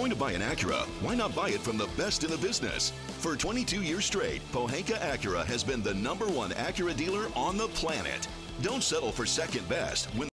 going to buy an Acura, why not buy it from the best in the business? For 22 years straight, Pohanka Acura has been the #1 Acura dealer on the planet. Don't settle for second best when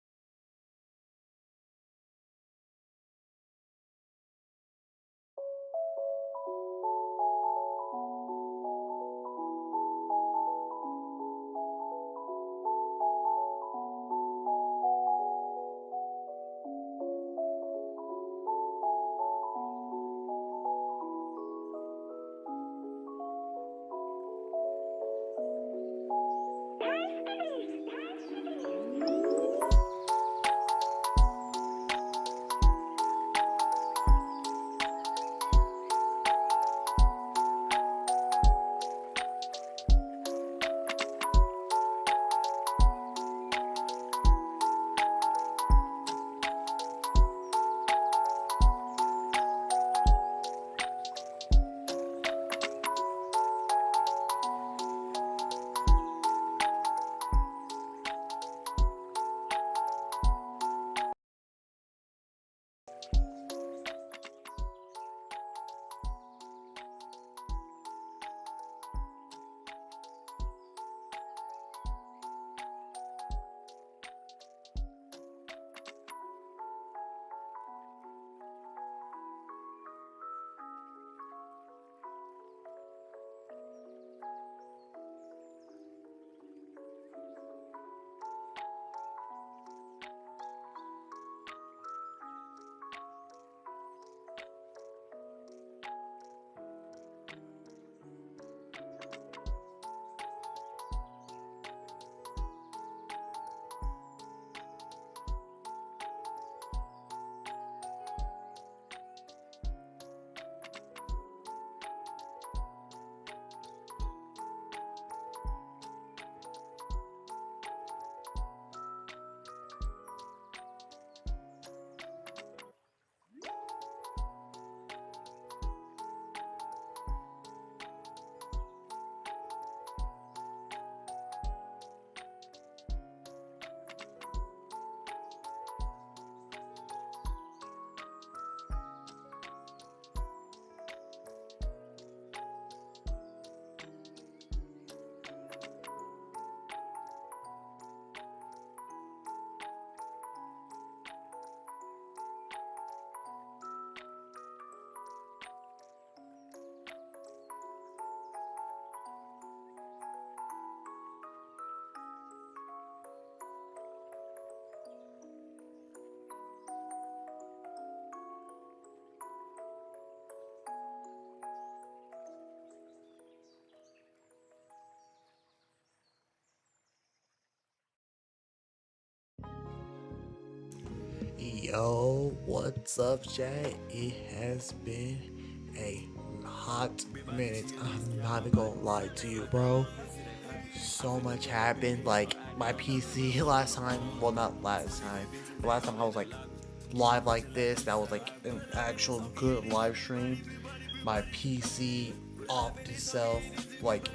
Yo, what's up, chat? It has been a hot minute. I'm not even gonna lie to you, bro. So much happened. Like, my PC last time, well, not last time, but last time I was like live like this, that was like an actual good live stream. My PC off itself, like,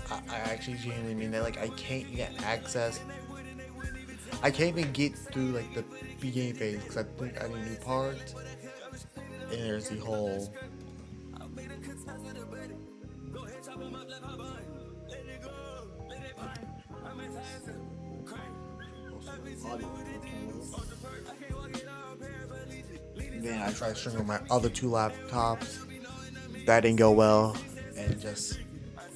I actually genuinely mean that. Like, I can't get access. I can't even get through like the beginning phase because I think I need new parts. And there's the whole. Then I tried streaming my other two laptops. That didn't go well, and just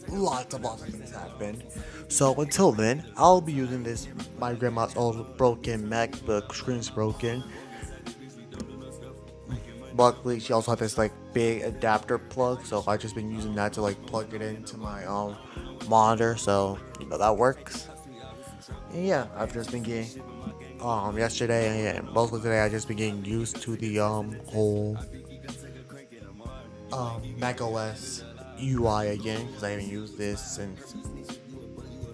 lots of things happened. So until then, I'll be using this. My grandma's old broken MacBook, screen's broken. Luckily, she also had this like big adapter plug, so I've just been using that to like plug it into my monitor. So that works. And yeah, I've just been getting yesterday and mostly today I just been getting used to the whole Mac OS UI again because I haven't used this since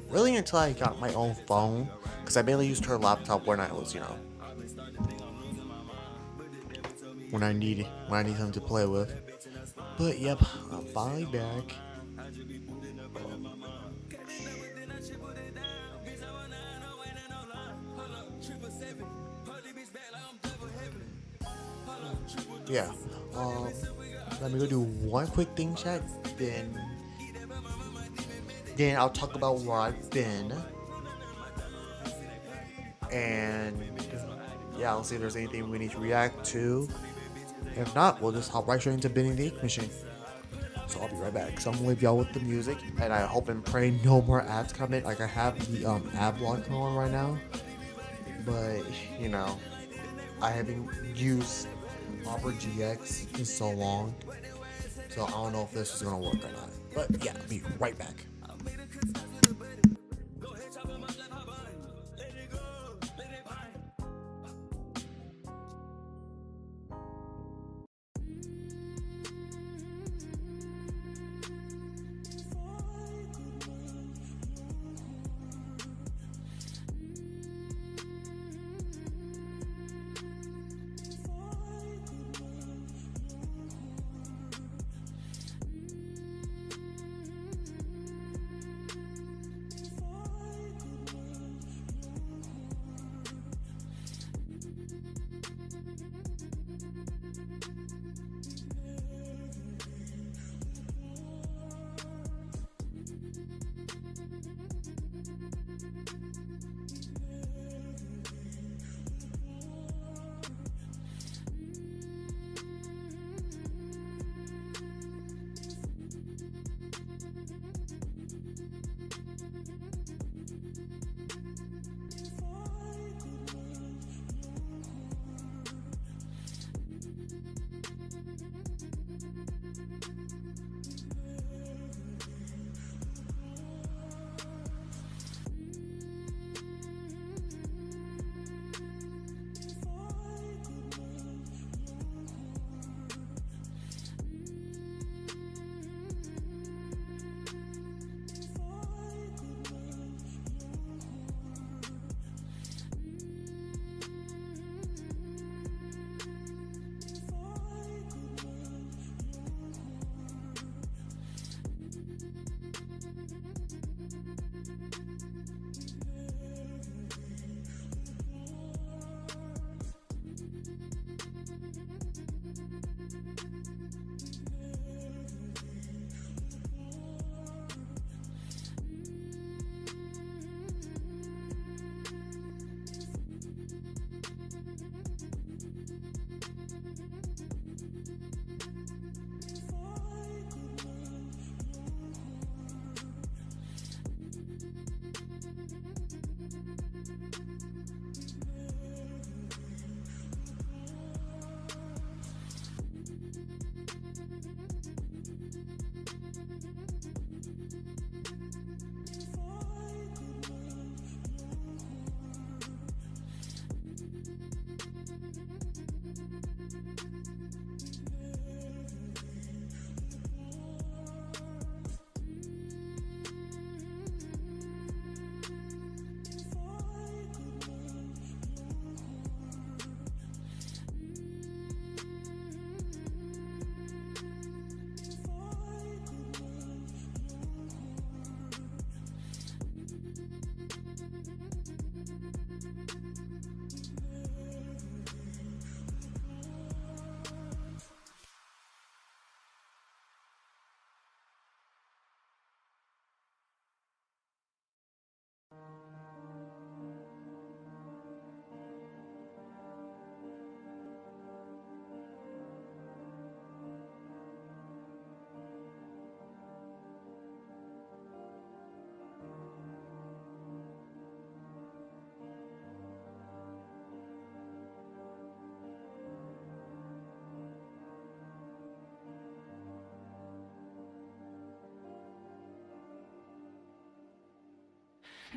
really until I got my own phone because I mainly used her laptop when I was when I need something to play with. But yep, I'm finally back. Yeah. Let me go do one quick thing, chat. Then I'll talk about where I've been, and yeah, I'll see if there's anything we need to react to. If not, we'll just hop right straight into Bendy the Ink Machine. So I'll be right back. So I'm gonna leave y'all with the music, and I hope and pray no more ads come in. Like I have the ad blocker on right now, but you know, I haven't used Opera GX in so long, so I don't know if this is gonna work or not. But yeah, I'll be right back.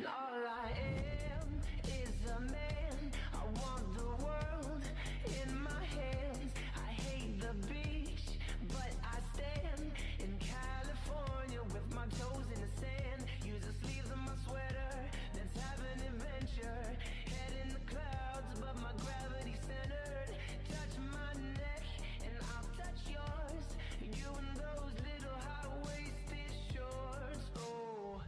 All I am is a man. I want the world in my hands. I hate the beach, but I stand in California with my toes in the sand. Use the sleeves of my sweater, let's have an adventure. Head in the clouds, but my gravity centered. Touch my neck and I'll touch yours. You and those little high-waisted shorts. Oh,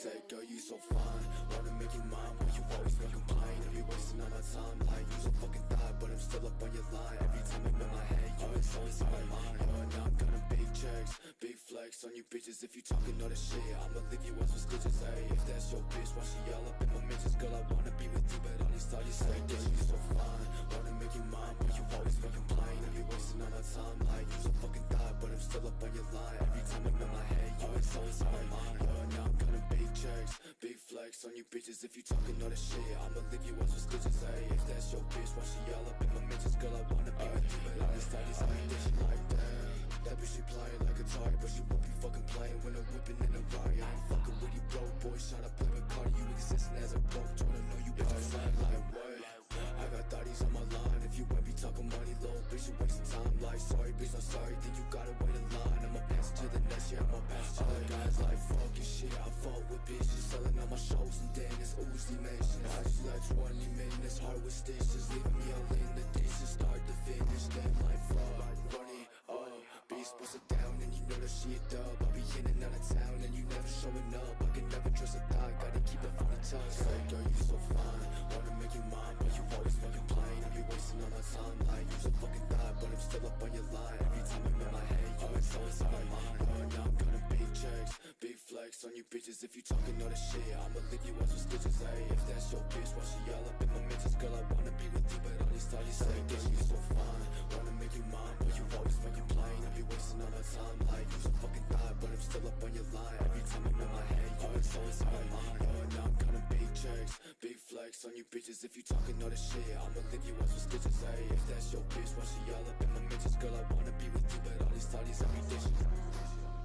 say, girl, you so fine. Wanna make you mine, but you always fucking complain. And you wasting all my time, like you so fucking thought, but I'm still up on your line. Every time I'm in my head, you always always on my mind. Now I'm gonna big checks, big flex on you bitches. If you talking all this shit, I'ma leave you as with stitches. Hey, if that's your bitch, why she all up in my mentions? Girl, I wanna be with you, but all these thoughts you say, girl, you so fine. Wanna make you mine, but you always fucking complain. And you wasting all my time, like you so fucking thought, but I'm still up on your line. Every time I'm in my head, you always always on my mind. Now I'm gonna big checks, big flex on you bitches. If you talking all this shit, I'ma leave you as with stitches. Hey, if that's your bitch, why she all up in my mentions? Girl, I wanna be with you, but all these thoughts I ain't dishing like that. That bitch she playing like a toy, but she won't be fucking playing when I'm whipping in a ride. I ain't fucking with you, bro, boy. Shot up, play with Cardi, you existing as a broke. Tryna know you bitch, I sound like what? I got thotties on my line. If you ain't be talking money low, bitch, you wasting time. Like sorry, bitch, I'm sorry. Then you gotta wait in line. I'ma pass it to the next year. I'ma pass it to the guys like fucking shit. I fought with bitches selling on my shows, and then it's Uzi mentions. I just like 20 minutes, hard with stitches, leaving me all in the dishes, start to finish. Then like fuck, run it up. Beast bust it down, and you know that shit dub. I'll be in and out of town, and you never showing up. I can never trust a thought, gotta keep it funny touch. Say, girl, you so fine, wanna make you mine, but you always fucking plain. I be wasting all my time, like you so fucking thought, but I'm still up on your line. Every time I'm in my head, you always always on my mind. Now I'm gonna big checks, big flex on you bitches. If you talking all this shit, I'ma leave you as with stitches. Hey, if that's your bitch, why she all up in my mentions? Girl, I wanna be with you, but all these thoughts you say, girl, you so fine, wanna make you mine, but you always fucking plain. I be wasting all my time, like you so fucking thought, but I'm still up on your line. Every time I'm in my head, you always always on my mind. Now I'm gonna big checks, big flex on you bitches. If you talking all this shit, I'ma leave you as with stitches. Hey, if that's your bitch, why she all up in my mentions? Girl, I wanna be with you, but all these thoughts I be dishing. The world is yours.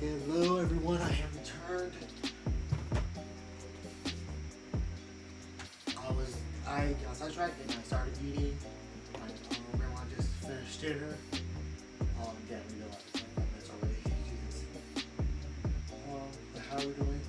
Hello everyone, I have returned. I got sidetracked and I started eating. My grandma just finished dinner. Yeah, we got like 25 minutes already. How are we doing?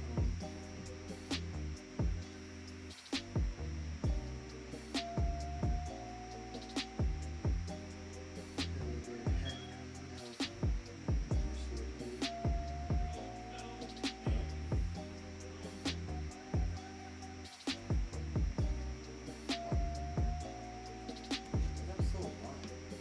I'm so alive.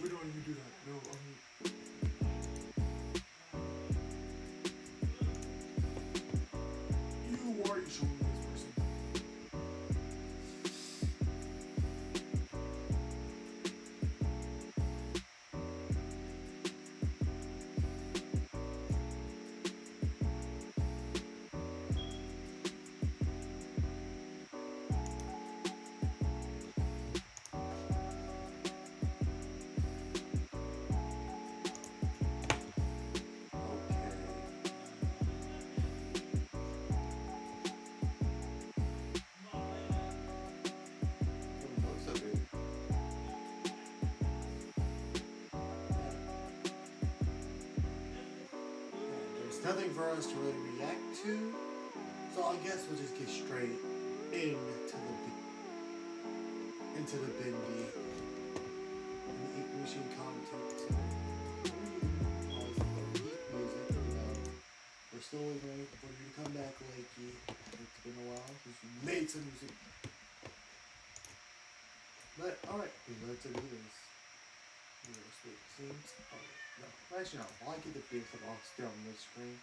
We don't even do that. No, you are showing this person. Nothing for us to really react to, so I guess we'll just get straight into the Bendy and the Ink Machine content. We're still waiting for you to come back, Lakey. It's been a while since you made some music. But alright, let's do this. Sweet seems. Oh, no. Actually, no. I get the feeling that I'll stay on this screen.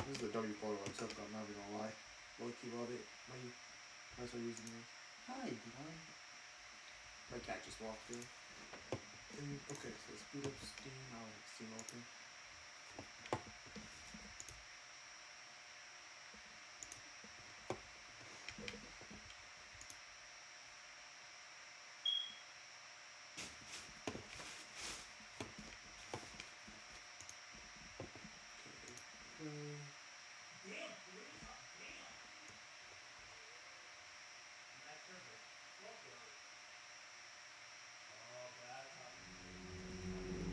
This is the W photo I took, I'm not even gonna lie. Low-key love it. I start using this. Hi, Glenn. My cat just walked in. And, okay, so let's boot up Steam. I'll have Steam open.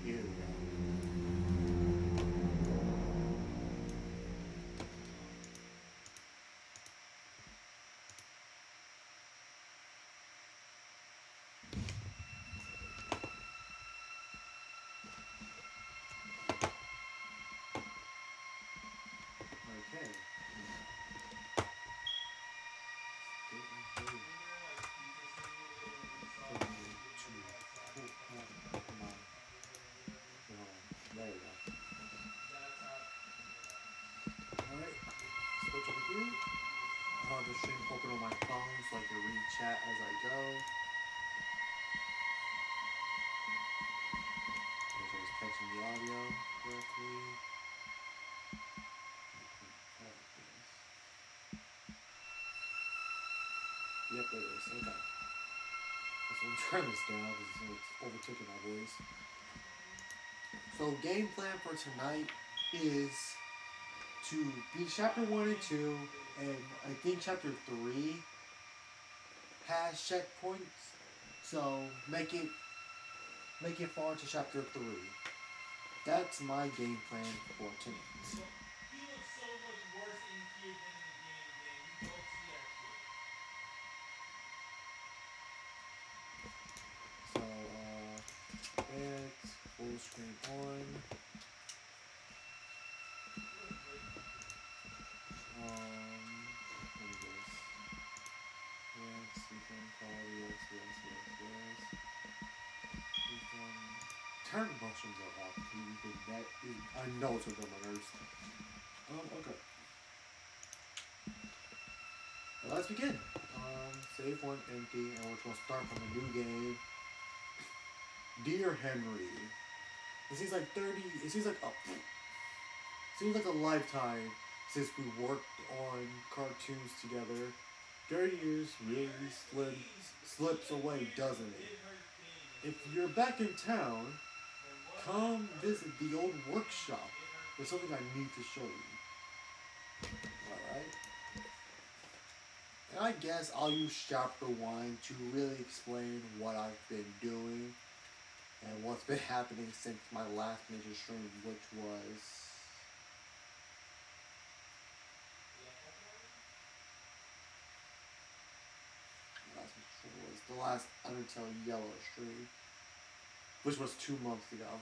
Here we go. Okay. There we go. Alright, switch over here. I'll have the stream open on my phone so I can read chat as I go. Make sure it's catching the audio correctly. Yep, it is. Okay. So I'm turning this down because it's overtaking my voice. So game plan for tonight is to beat chapter 1 and 2, and I think chapter 3 has checkpoints. So make it far to chapter 3. That's my game plan for tonight. He looks so much worse in here than in the game, man. You don't see that shit. So it's full screen on. What is this? Yes, season quality, yes. This one. Turn motions are off, because that is, I know it's over my nerves. Okay. Well, let's begin. Save one empty, and we're going to start from a new game. Dear Henry. It seems like a lifetime since we worked on cartoons together. 30 years really slips away, doesn't it? If you're back in town, come visit the old workshop. There's something I need to show you. Alright. And I guess I'll use chapter 1 to really explain what I've been doing and what's been happening since my last major stream, which was the last Undertale Yellow stream, which was 2 months ago.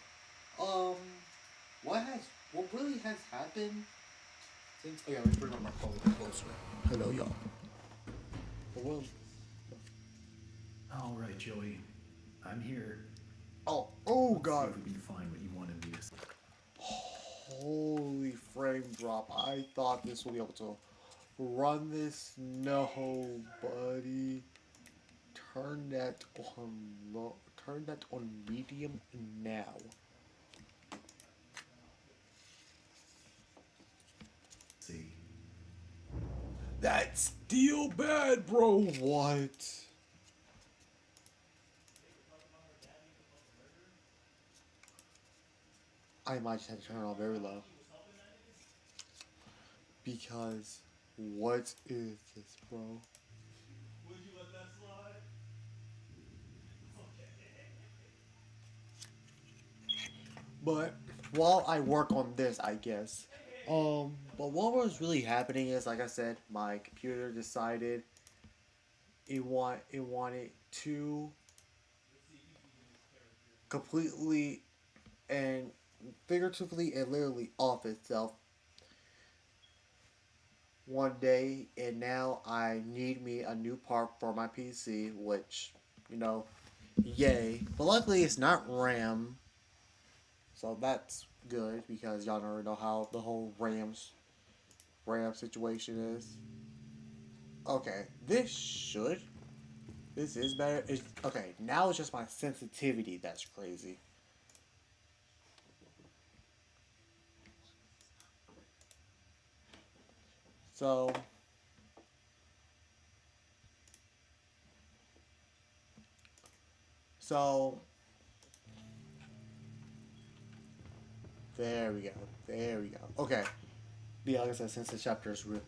What really has happened since? Oh yeah, let me bring up my phone a bit closer. Hello, y'all. All right, Joey, I'm here. Oh god. We can find what you wanted me to see. Holy frame drop. I thought this would be able to run this. No, buddy. Turn that on low. Turn that on medium now. See. That's still bad, bro. What? I might just have to turn it on very low. Because what is this, bro? Would you let that slide? But while I work on this, I guess. But what was really happening is, like I said, my computer decided it wanted to completely and figuratively and literally off itself one day, and now I need me a new part for my PC, which, you know, yay. But luckily it's not RAM, so that's good because y'all already know how the whole RAM situation is. Okay, this is better. Okay, now it's just my sensitivity that's crazy. So so there we go. There we go. Okay. Yeah, like I said, since the chapter is real.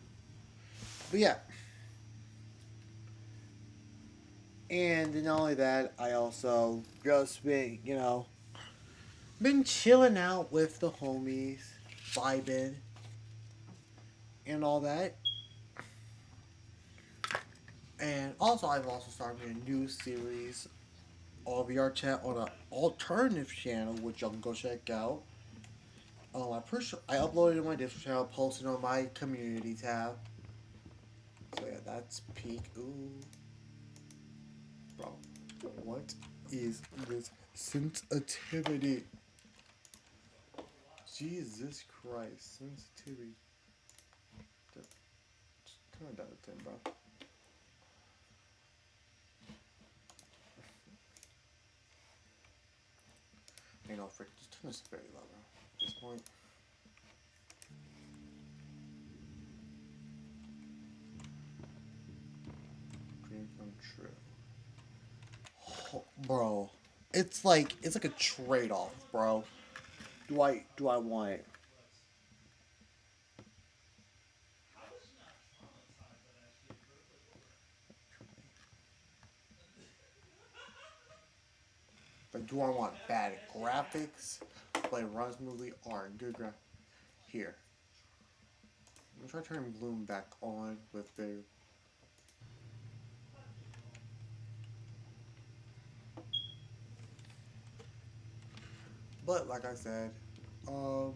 But yeah. And not only that, I also just been, been chilling out with the homies, vibing, and all that. And also, I've also started a new series on VR chat on an alternative channel, which y'all can go check out. I'm pretty sure I uploaded it on my Discord channel, posted on my community tab. So yeah, that's peak. Ooh, bro, what is this sensitivity? Jesus Christ, sensitivity. Turn it down to 10, bro. Ain't no frick. Just turn this very low, bro. At this point. Dream come true. Oh, bro, it's like a trade-off, bro. Do I want it? Like, do I want bad graphics, play runs smoothly, or good graphics? Here. I'm gonna try turning bloom back on with the. But like I said, um,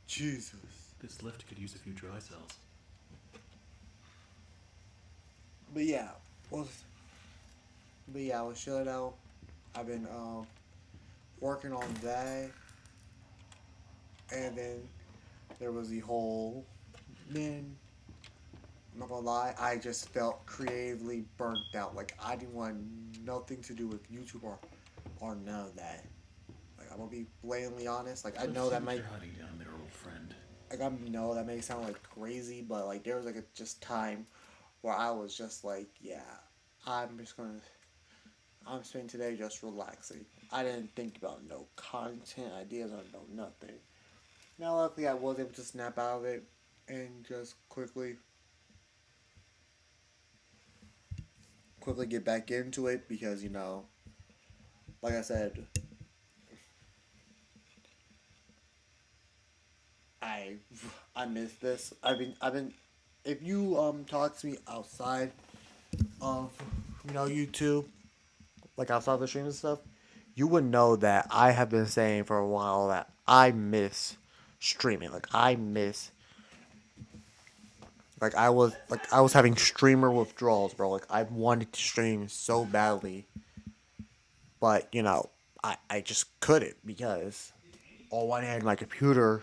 Jesus. This lift could use a few dry cells. But yeah, was. But yeah, I was chilling out. I've been working on that, and then there was the whole. Then I'm not gonna lie, I just felt creatively burnt out. Like I didn't want nothing to do with YouTube or none of that. Like I'm gonna be blatantly honest. Like I know that might You're hiding down there, old friend. like I know that may sound like crazy, but like there was like a just time where I was just like, yeah, I'm just gonna I'm spending today just relaxing. I didn't think about no content ideas or no nothing. Now luckily I was able to snap out of it and just quickly get back into it because like I said, I I miss this. I've been if you talk to me outside of YouTube, like outside the stream and stuff, you would know that I have been saying for a while that I miss streaming. I was having streamer withdrawals, bro. Like I wanted to stream so badly, but I just couldn't because on one hand my computer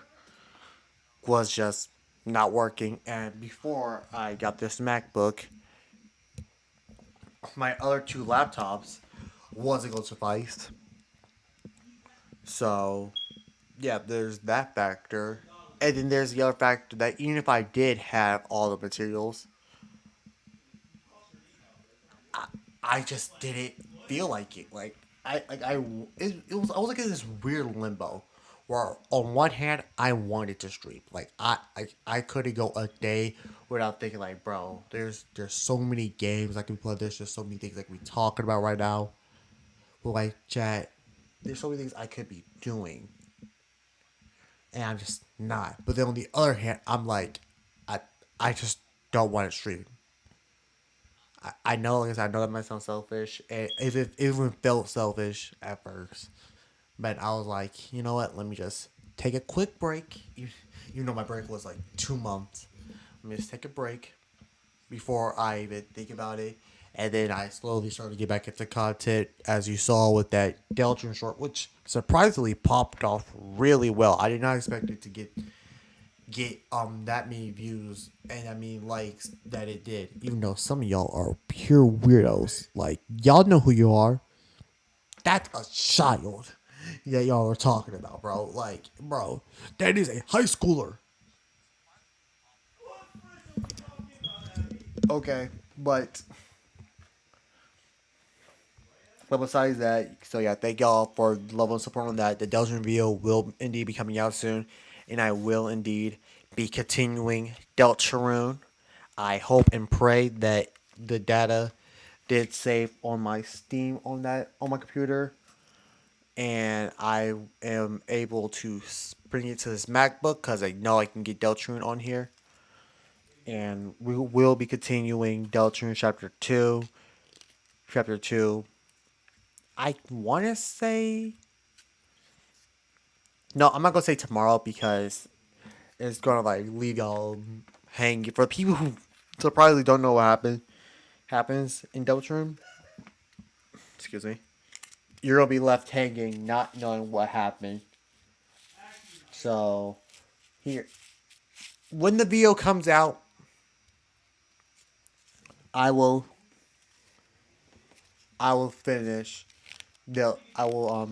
was just not working, and before I got this MacBook, my other two laptops wasn't going to suffice. So yeah, there's that factor. And then there's the other factor that even if I did have all the materials, I just didn't feel like it. I was like in this weird limbo where on one hand I wanted to stream. Like I couldn't go a day without thinking like, bro, there's so many games I can play. There's just so many things like we talking about right now. But like chat, there's so many things I could be doing, and I'm just not. But then on the other hand, I'm like, I I just don't want to stream. I know, like I said, I know that might sound selfish. It even felt selfish at first, but I was like, you know what? Let me just take a quick break. You know, my break was like 2 months. Let me just take a break before I even think about it. And then I slowly started to get back into content, as you saw with that Deltron short, which surprisingly popped off really well. I did not expect it to get that many views and that many likes that it did. Even though some of y'all are pure weirdos. Like y'all know who you are. That's a child that y'all are talking about, bro. Like, bro, that is a high schooler. Okay, but besides that, so yeah, thank y'all for the level of support on that. The Delta video will indeed be coming out soon, and I will indeed be continuing Deltarune. I hope and pray that the data did save on my Steam on my computer, and I am able to bring it to this MacBook because I know I can get Deltarune on here. And we will be continuing Deltarune Chapter 2. Chapter 2, I want to say. No, I'm not going to say tomorrow because it's going to like leave y'all hanging. For people who surprisingly don't know what happens in Deltarune, excuse me, you're going to be left hanging not knowing what happened. So, here. When the video comes out, I will finish I will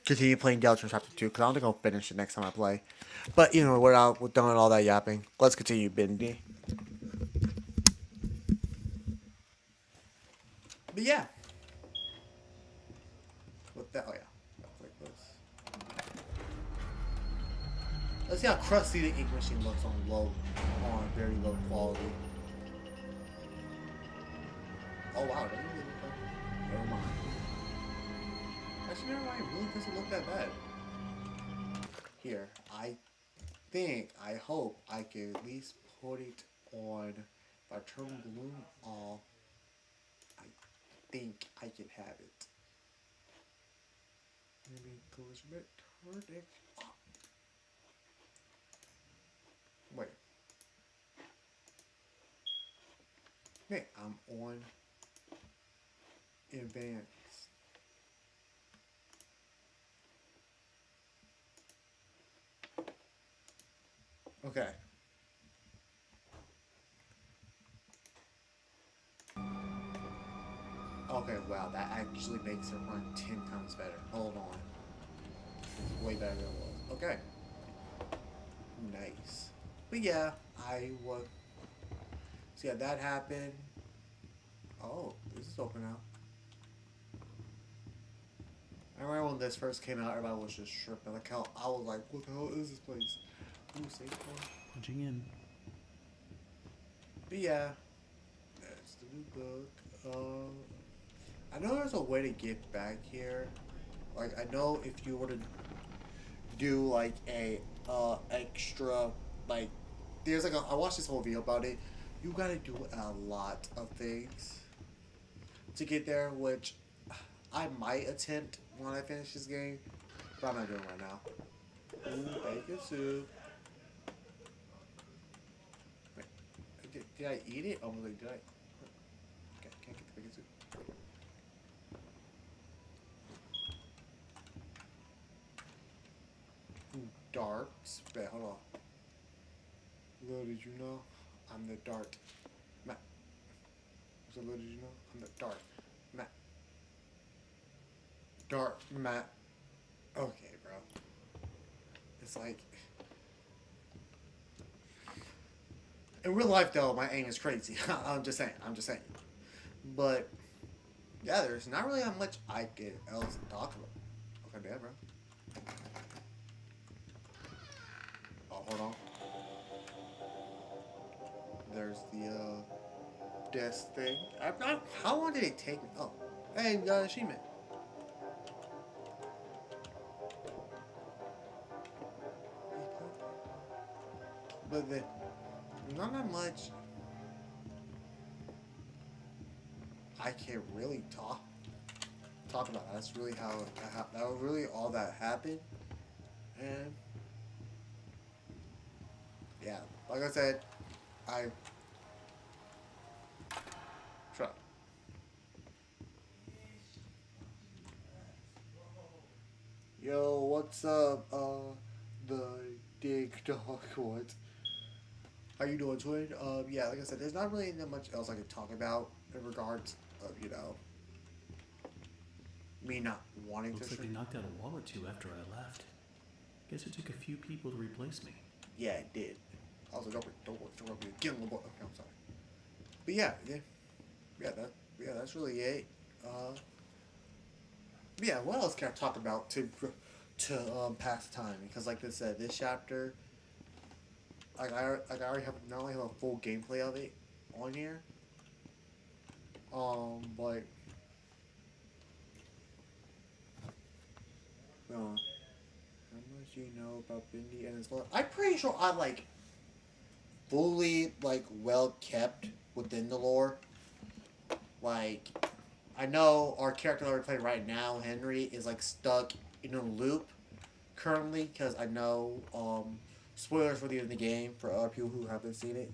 continue playing Delta Chapter 2 because I don't think I'll finish it next time I play. But we're done all that yapping. Let's continue, Bendy. But yeah. What the? Oh yeah. Like this. Let's see how crusty the ink machine looks on very low quality. Oh wow, it doesn't really look like. Never mind. Actually, never mind. It really doesn't look that bad. Here, I hope I can at least put it on. If I turn the gloom off, I think I can have it. Maybe goes a bit turned it off. Wait. Okay, I'm on advanced. Okay. Okay, wow, that actually makes it run 10 times better. Hold on. Way better than it was. Okay. Nice. But yeah, I was. So yeah, that happened. Oh, this is open now. I remember when this first came out, everybody was just tripping. Like how I was like, what the hell is this place? Ooh, safe point. Punching in. But yeah, that's the new book. I know there's a way to get back here. Like I know if you were to do like a extra like there's like I watched this whole video about it. You gotta do a lot of things to get there, which I might attempt when I finish this game, but I'm not doing it right now. Ooh, bacon soup. Wait, did I eat it? Oh, like, did I? Okay, can't get the bacon soup. Ooh, dark. Wait, hold on. Little did you know, I'm the dark. Matt. So little did you know, I'm the dark. Matt. Dark Matt. Okay, bro. It's like in real life though, my aim is crazy. I'm just saying. I'm just saying. But yeah, there's not really that much I could else talk about. Okay, bad, bro. Oh, hold on. There's the desk thing. How long did it take me? Oh, hey, we got an achievement. But then, not that much I can really talk about. That's really how that was really all that happened. And yeah, like I said, I try. Yo, what's up? The dig dog. What? How you doing, twin? Yeah, like I said, there's not really that much else I could talk about in regards of me not wanting Looks to. like they knocked out a wall or two after I left. Guess it took a few people to replace me. Yeah, it did. I was like, don't worry, get a little boy. Okay, I'm sorry. But yeah, that's really it. Yeah, what else can I talk about to pass time? Because like I said, this chapter, I already have not only have a full gameplay of it on here, but how much do you know about Bendy and his lore? I'm pretty sure I like fully well kept within the lore. Like, I know our character that we're playing right now, Henry, is like stuck in a loop currently because I know spoilers for the end of the game for other people who haven't seen it.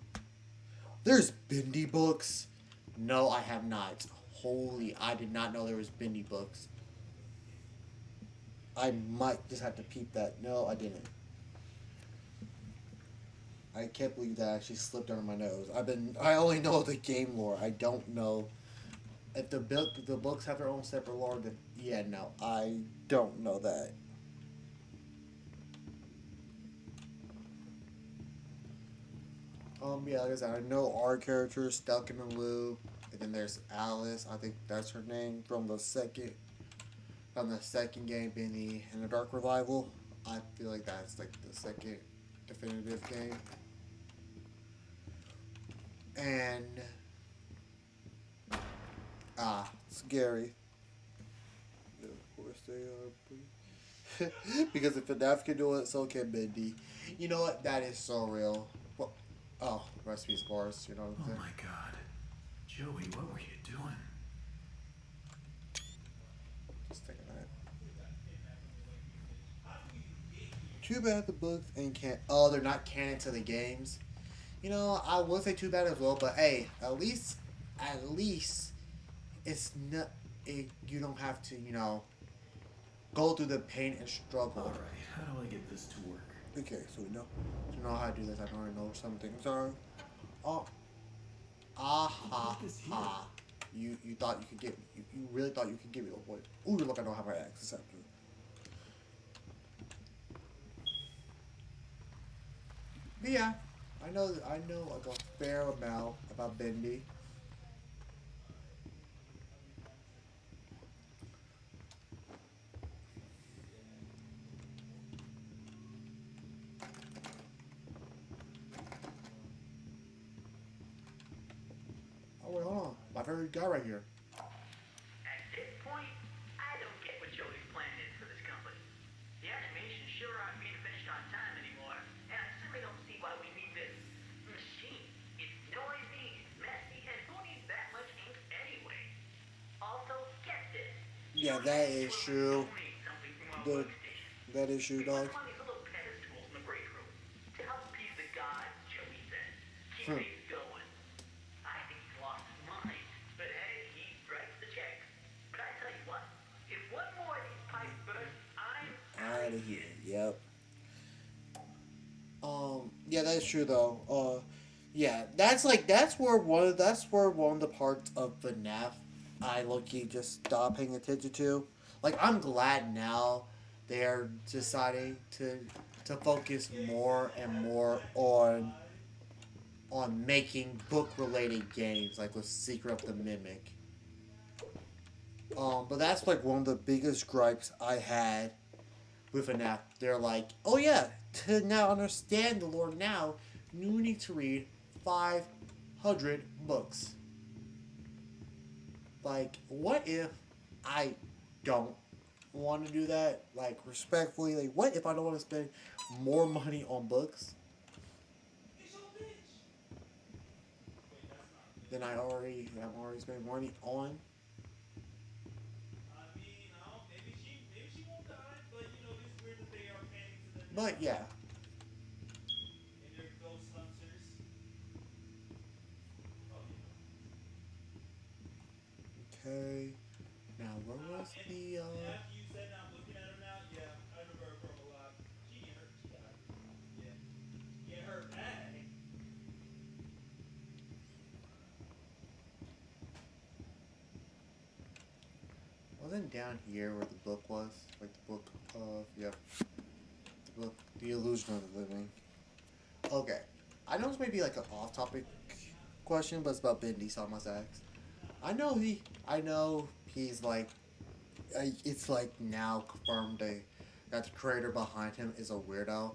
There's Bendy books. No, I have not. Holy, I did not know there was Bendy books. I might just have to peep that. No, I didn't. I can't believe that actually slipped under my nose. I only know the game lore. I don't know if the books have their own separate lore. Then yeah, no, I don't know that. Yeah, like I said, I know our character is stuck in a loop, and then there's Alice. I think that's her name from the second game, Benny and the Dark Revival. I feel like that's like the second definitive game. And scary. Of course they are. Because if FNAF can do it, so can Bendy. You know what? That is so real. Well, oh, recipes bars. You know what I'm Oh saying? my god. Joey, what were you doing? Just thinking that. Too bad the books ain't they're not canon to the games. You know, I would say too bad as well, but hey, at least it's not. You don't have to, go through the pain and struggle. Alright, how do I get this to work? Okay, so we know how to do this. I already know some things are. Oh, ha. You thought you could get me. You really thought you could get me. Oh boy. Ooh, look, I don't have my access after. But yeah, I know like a fair amount about Bendy. Oh wait, hold on. My favorite guy right here. At this point, I don't get what Joey's plan is for this company. The animations sure aren't being finished on time anymore, and I certainly don't see why we need this machine. It's noisy, it's messy, and who needs that much ink anyway? Also, get this. Yeah, that is true. donate something from our The workstation. that is true, We put dog. them on these little pedestals in the break room to help appease the gods, Joey said. Keep Hmm. things going. I think he's lost his mind. But hey, he writes the checks. But I tell you what, if one more of these pipes burst, I'm out Out of of here. here. Yep. Yeah, that's true though. Yeah, that's where one of the parts of FNAF I low-key just stopped paying attention to. Like, I'm glad now they're deciding to focus more and more on making book related games like with Secret of the Mimic. But that's like one of the biggest gripes I had with FNAF. They're like, oh yeah, to now understand the lore now, you need to read 500 books. Like, what if I don't want to do that? Like, respectfully, like, what if I don't want to spend more money on books It's your bitch. Wait, that's not good. than I'm already spending money on? I mean, I don't. Maybe she won't die, but you know, it's weird that they are panning to them now. But yeah, And they're ghost hunters. Oh yeah. okay. Now, where was the And after you said that, I'm looking at her now. Yeah, I remember her from a lot. She didn't hurt. She died. Yeah. Get her bag. wasn't down here where the book was? Like the book of yep, the book, The Illusion of the Living. Okay, I know this may be like an off-topic question, but it's about Bendy, so I must ask. I know he's like, it's like now confirmed that the creator behind him is a weirdo,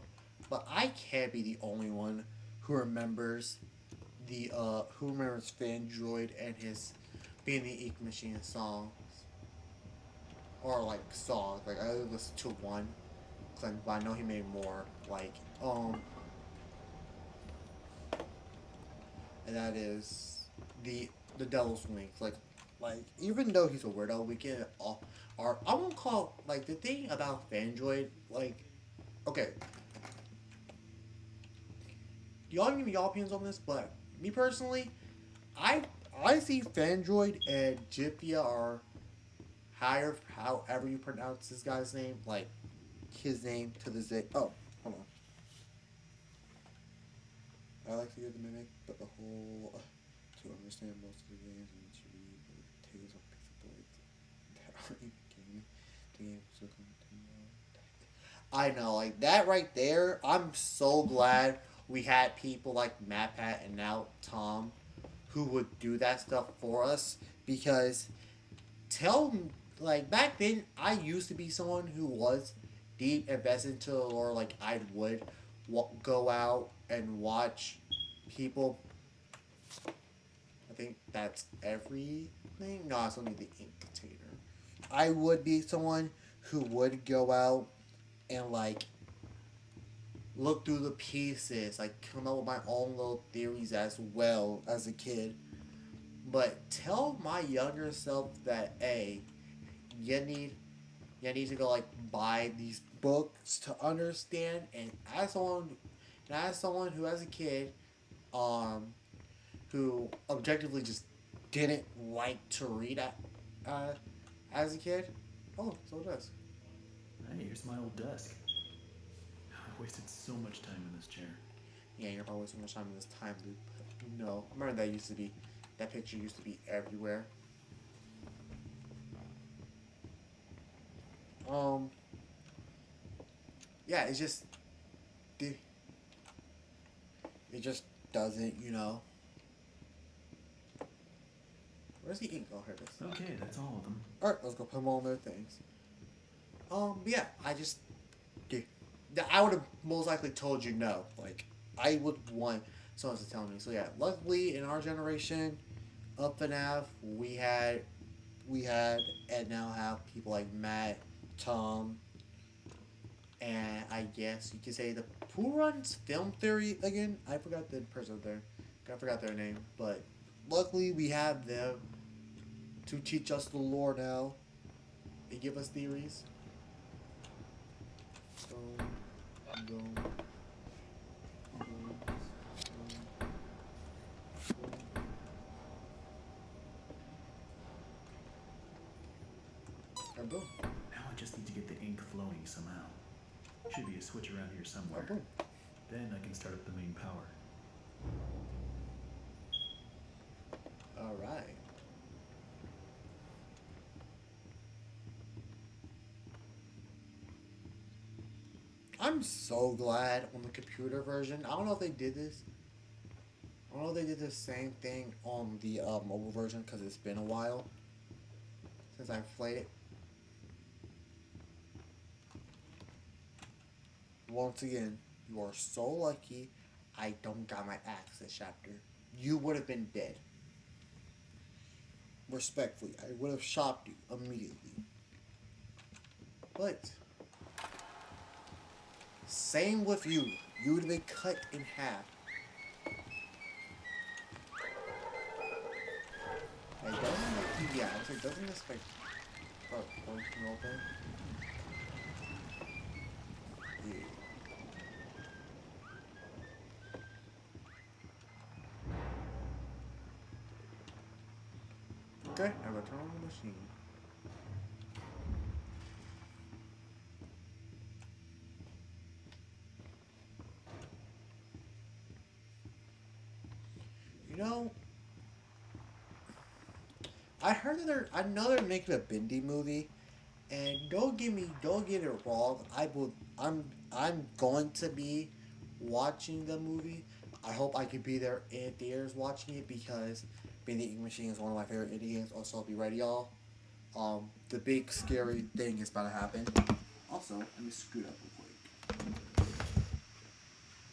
but I can't be the only one who remembers who remembers Fandroid and his being the Ink Machine songs or like songs. Like I only listened to one, but I know he made more. Like and that is the Devil's Wings. Like even though he's a weirdo, we get all our I won't call like the thing about Fandroid. Like okay, y'all give me y'all opinions on this, but me personally, I I see Fandroid and Jipia are higher, however you pronounce this guy's name, like his name to this day. Oh, hold on. I like to get the mimic, but the whole to understand most of the games and to read the tales of pixel that are in the game. The game so I know, like that right there. I'm so glad we had people like MatPat and now Tom, who would do that stuff for us because tell like back then I used to be someone who was deep invested into the lore. Like I would go out and watch people. I think that's everything. No, it's only the ink container. I would be someone who would go out and like look through the pieces, like come up with my own little theories as well as a kid. But tell my younger self that a you need you need to go like buy these books to understand. And as someone who as a kid, um, who objectively just didn't like to read uh, as a kid. Oh, so it does. Hey, here's my old desk. I wasted so much time in this chair. Yeah, you're probably so much time in this time loop. No, I remember that picture used to be everywhere. Um, yeah, it just doesn't, you know. Where's the ink? Oh, here it is. Okay, that's all of them. All right, let's go put them all in their things. But yeah, I would have most likely told you no. Like, I would want someone to tell me. So yeah, luckily in our generation of FNAF, we had and now have people like Matt, Tom, and I guess you could say who runs Film Theory again? I forgot the person there. I forgot their name, but luckily we have them to teach us the lore now. It give us theories. Boom, boom, boom, boom, boom. And boom. Now I just need to get the ink flowing somehow. Should be a switch around here somewhere. Boom. Then I can start up the main power. Alright. I'm so glad on the computer version. I don't know if they did this. I don't know if they did the same thing on the mobile version because it's been a while since I've played it. Once again, you are so lucky I don't got my axe this chapter. You would have been dead. Respectfully, I would have shot you immediately. But same with you. You would have been cut in half. It doesn't make you, yeah, I was like, doesn't this like working open? Yeah. Okay, now go turn on the machine. You know, I heard that I know they're making a Bendy movie, and don't get it wrong. I'm going to be watching the movie. I hope I could be there in theaters watching it because Bendy Ink Machine is one of my favorite indie games. Also, be ready, y'all. The big scary thing is about to happen. Also, let me scoot up real quick.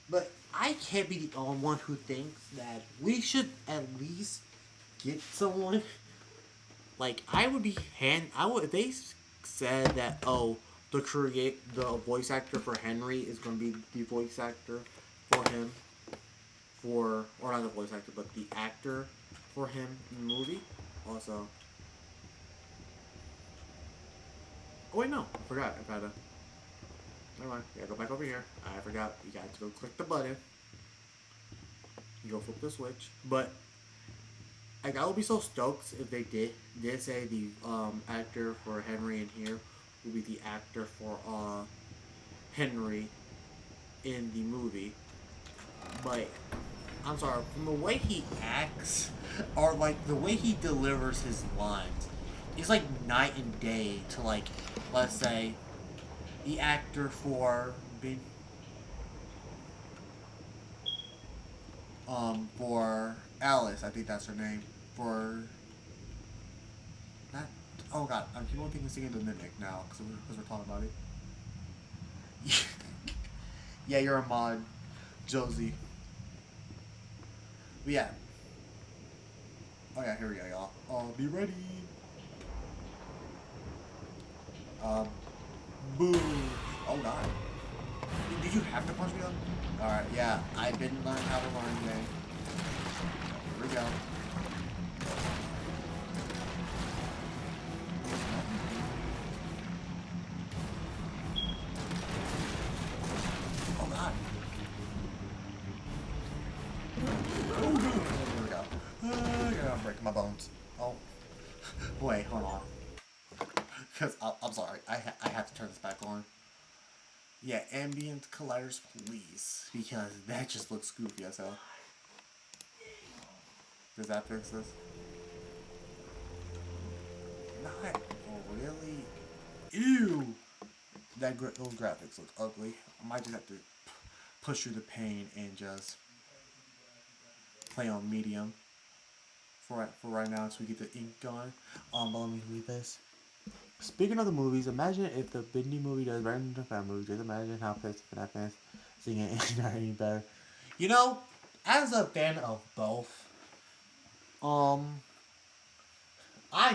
But I can't be the only one who thinks that we should at least get someone. Like, I would if they said that, oh, the voice actor for Henry is going to be the voice actor for him, or not the voice actor, but the actor for him in the movie. Also, oh wait, no, I forgot. I gotta. Never mind. Yeah, go back over here. I forgot. You got to go click the button. You go flip the switch. But like, I would be so stoked if they did say the actor for Henry in here will be the actor for Henry in the movie. But I'm sorry, from the way he acts or like the way he delivers his lines, it's like night and day to, like, let's say the actor for Alice, I think that's her name. For that, oh god, I keep on thinking singing the Mimic now because we're talking about it. Yeah, you're a mod, Josie. But yeah. Oh yeah, here we go, y'all. Be ready. Boom. Oh god. Did you have to punch me up? Alright, yeah. I didn't learn how to run today. Here we go. Oh god. Oh no. Here we go. I'm breaking my bones. Oh. Wait, hold on. Because I'm sorry. I have to turn this back on. Yeah, ambient colliders, please. Because that just looks goofy as hell. Does that fix this? Not really. Ew! Those graphics look ugly. I might just have to push through the pain and just play on medium for right now so we get the ink going. But let me read this. Speaking of the movies, imagine if the Bendy movie does better than the fan movie. Just imagine how pissed if that fans singing it not any better. You know, as a fan of both, I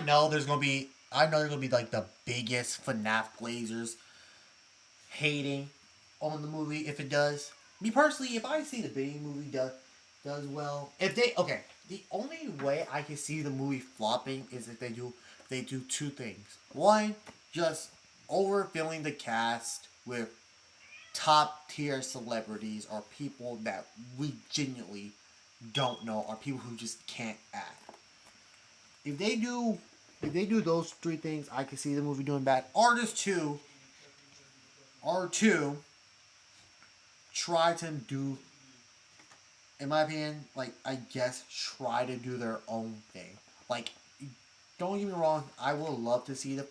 know there's gonna be like the biggest FNAF glazers hating on the movie if it does. Me personally, if I see the Bendy movie does well, the only way I can see the movie flopping is if they do two things. One, just overfilling the cast with top tier celebrities or people that we genuinely don't know or people who just can't act. If they do those three things, I can see the movie doing bad. R2 try to do, in my opinion, like, I guess, try to do their own thing. Like, don't get me wrong, I would love to see the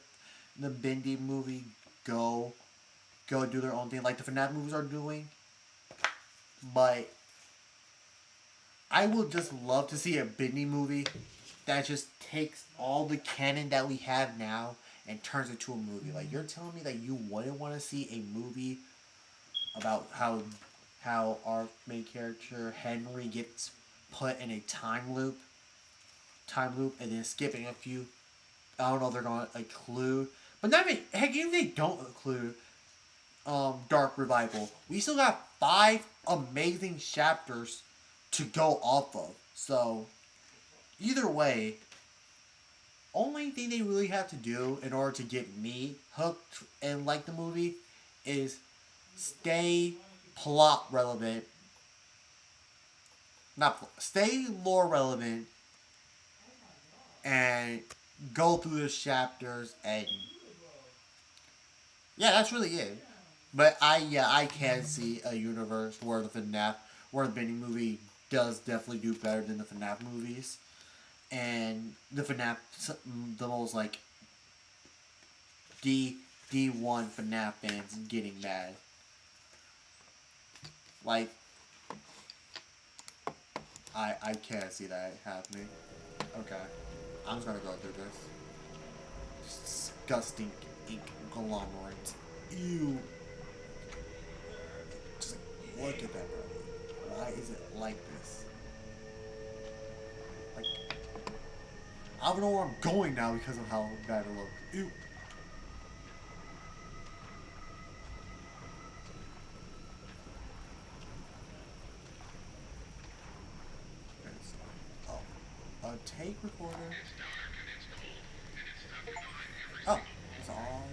Bendy movie go do their own thing, like the FNAF movies are doing. But I would just love to see a Bendy movie that just takes all the canon that we have now and turns it to a movie. Like, you're telling me that you wouldn't want to see a movie about how our main character Henry gets put in a time loop, and then skipping a few. I don't know if they're going to include, but not even, heck, even if they don't include Dark Revival, we still got 5 amazing chapters to go off of. So either way, only thing they really have to do in order to get me hooked and like the movie is stay plot relevant. Stay lore relevant and go through the chapters, and yeah, that's really it. But I can see a universe where the Bendy movie does definitely do better than the FNAF movies. And the FNAF, the most like D1 FNAF fans getting mad. Like, I can't see that happening. Okay, I'm just gonna go through this. Disgusting ink conglomerate. Ew. Just look at that, bro. Why is it like this? Like, I don't know where I'm going now because of how bad it looks. Ew. A tape recorder. Oh, it's all.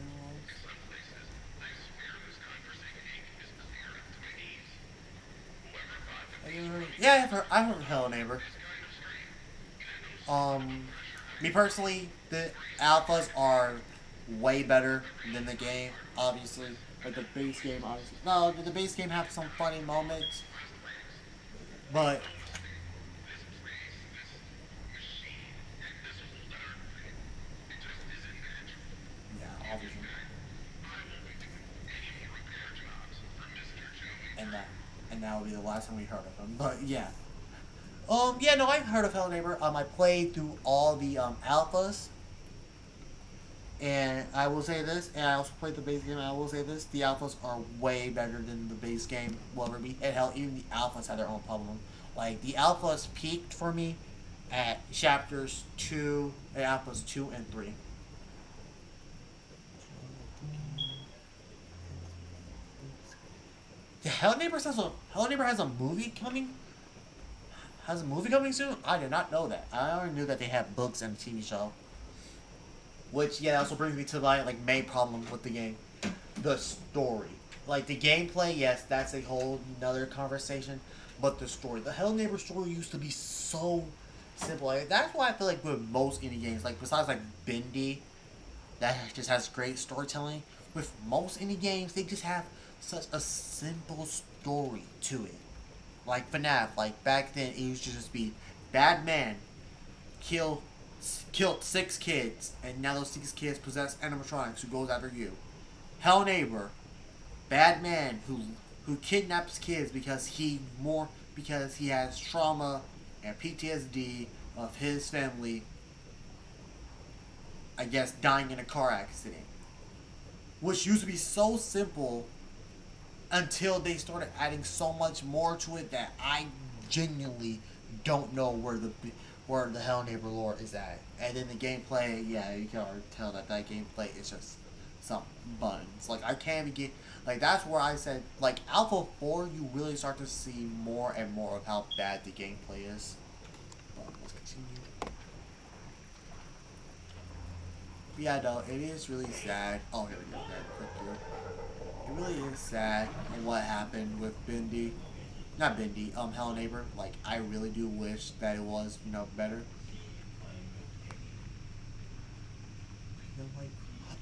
Yeah, I've heard of Hello Neighbor. Me personally, the alphas are way better than the game, obviously. Like the base game, obviously. No, the base game has some funny moments, but yeah, obviously. And that will be the last time we heard of him. But yeah. Yeah, no, I've heard of Hello Neighbor. I played through all the alphas. And I will say this, and I also played the base game, and I will say this, the alphas are way better than the base game will ever be. And hell, even the alphas had their own problem. Like, the alphas peaked for me at chapters 2, alphas 2 and 3. The Hello Neighbor has a movie coming? Has a movie coming soon? I did not know that. I already knew that they had books and a TV show. Which, yeah, also brings me to my, like, main problem with the game. The story. Like, the gameplay, yes, that's a whole nother conversation. But the story. The Hello Neighbor story used to be so simple. Like, that's why I feel like with most indie games, like, besides, like, Bendy, that just has great storytelling. With most indie games, they just have such a simple story to it. Like FNAF, like, back then, it used to just be, bad man, killed 6 kids, and now those 6 kids possess animatronics who goes after you. Hello Neighbor, bad man who kidnaps kids because he has trauma and PTSD of his family, I guess, dying in a car accident. Which used to be so simple until they started adding so much more to it that I genuinely don't know where the Hello Neighbor lore is at. And then the gameplay, yeah, you can already tell that gameplay is just some buttons. Like, I can't even get, like, that's where I said, like, Alpha 4, you really start to see more and more of how bad the gameplay is. Let's continue. Yeah, no, it is really sad. Oh, here we go. There, click through. It really is sad on what happened with Bendy. Not Bendy, Hello Neighbor. Like, I really do wish that it was, better.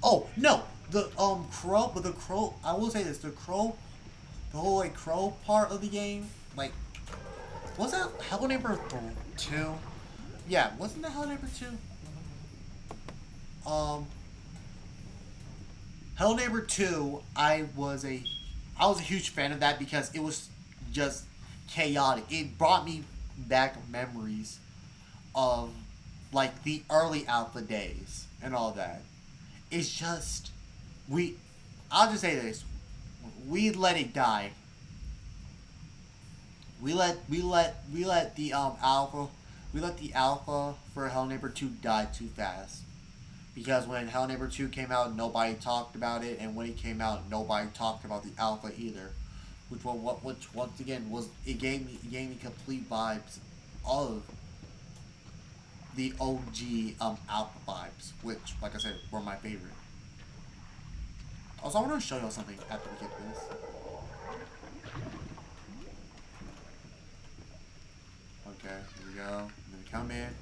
Oh, no! The, crow, but the crow, I will say this, the crow, the whole, like, crow part of the game, like, was that Hello Neighbor 2? Yeah, wasn't that Hello Neighbor 2? Um, Hello Neighbor 2, I was a huge fan of that because it was just chaotic. It brought me back memories of like the early alpha days and all that. It's just we I'll just say this. We let it die. We let the alpha for Hell Neighbor 2 die too fast. Because when Hell Neighbor 2 came out, nobody talked about it, and when it came out, nobody talked about the alpha either. Which once again was it gave me complete vibes of the OG alpha vibes, which, like I said, were my favorite. Also, I want to show y'all something after we get this. Okay, here we go. I'm gonna come in.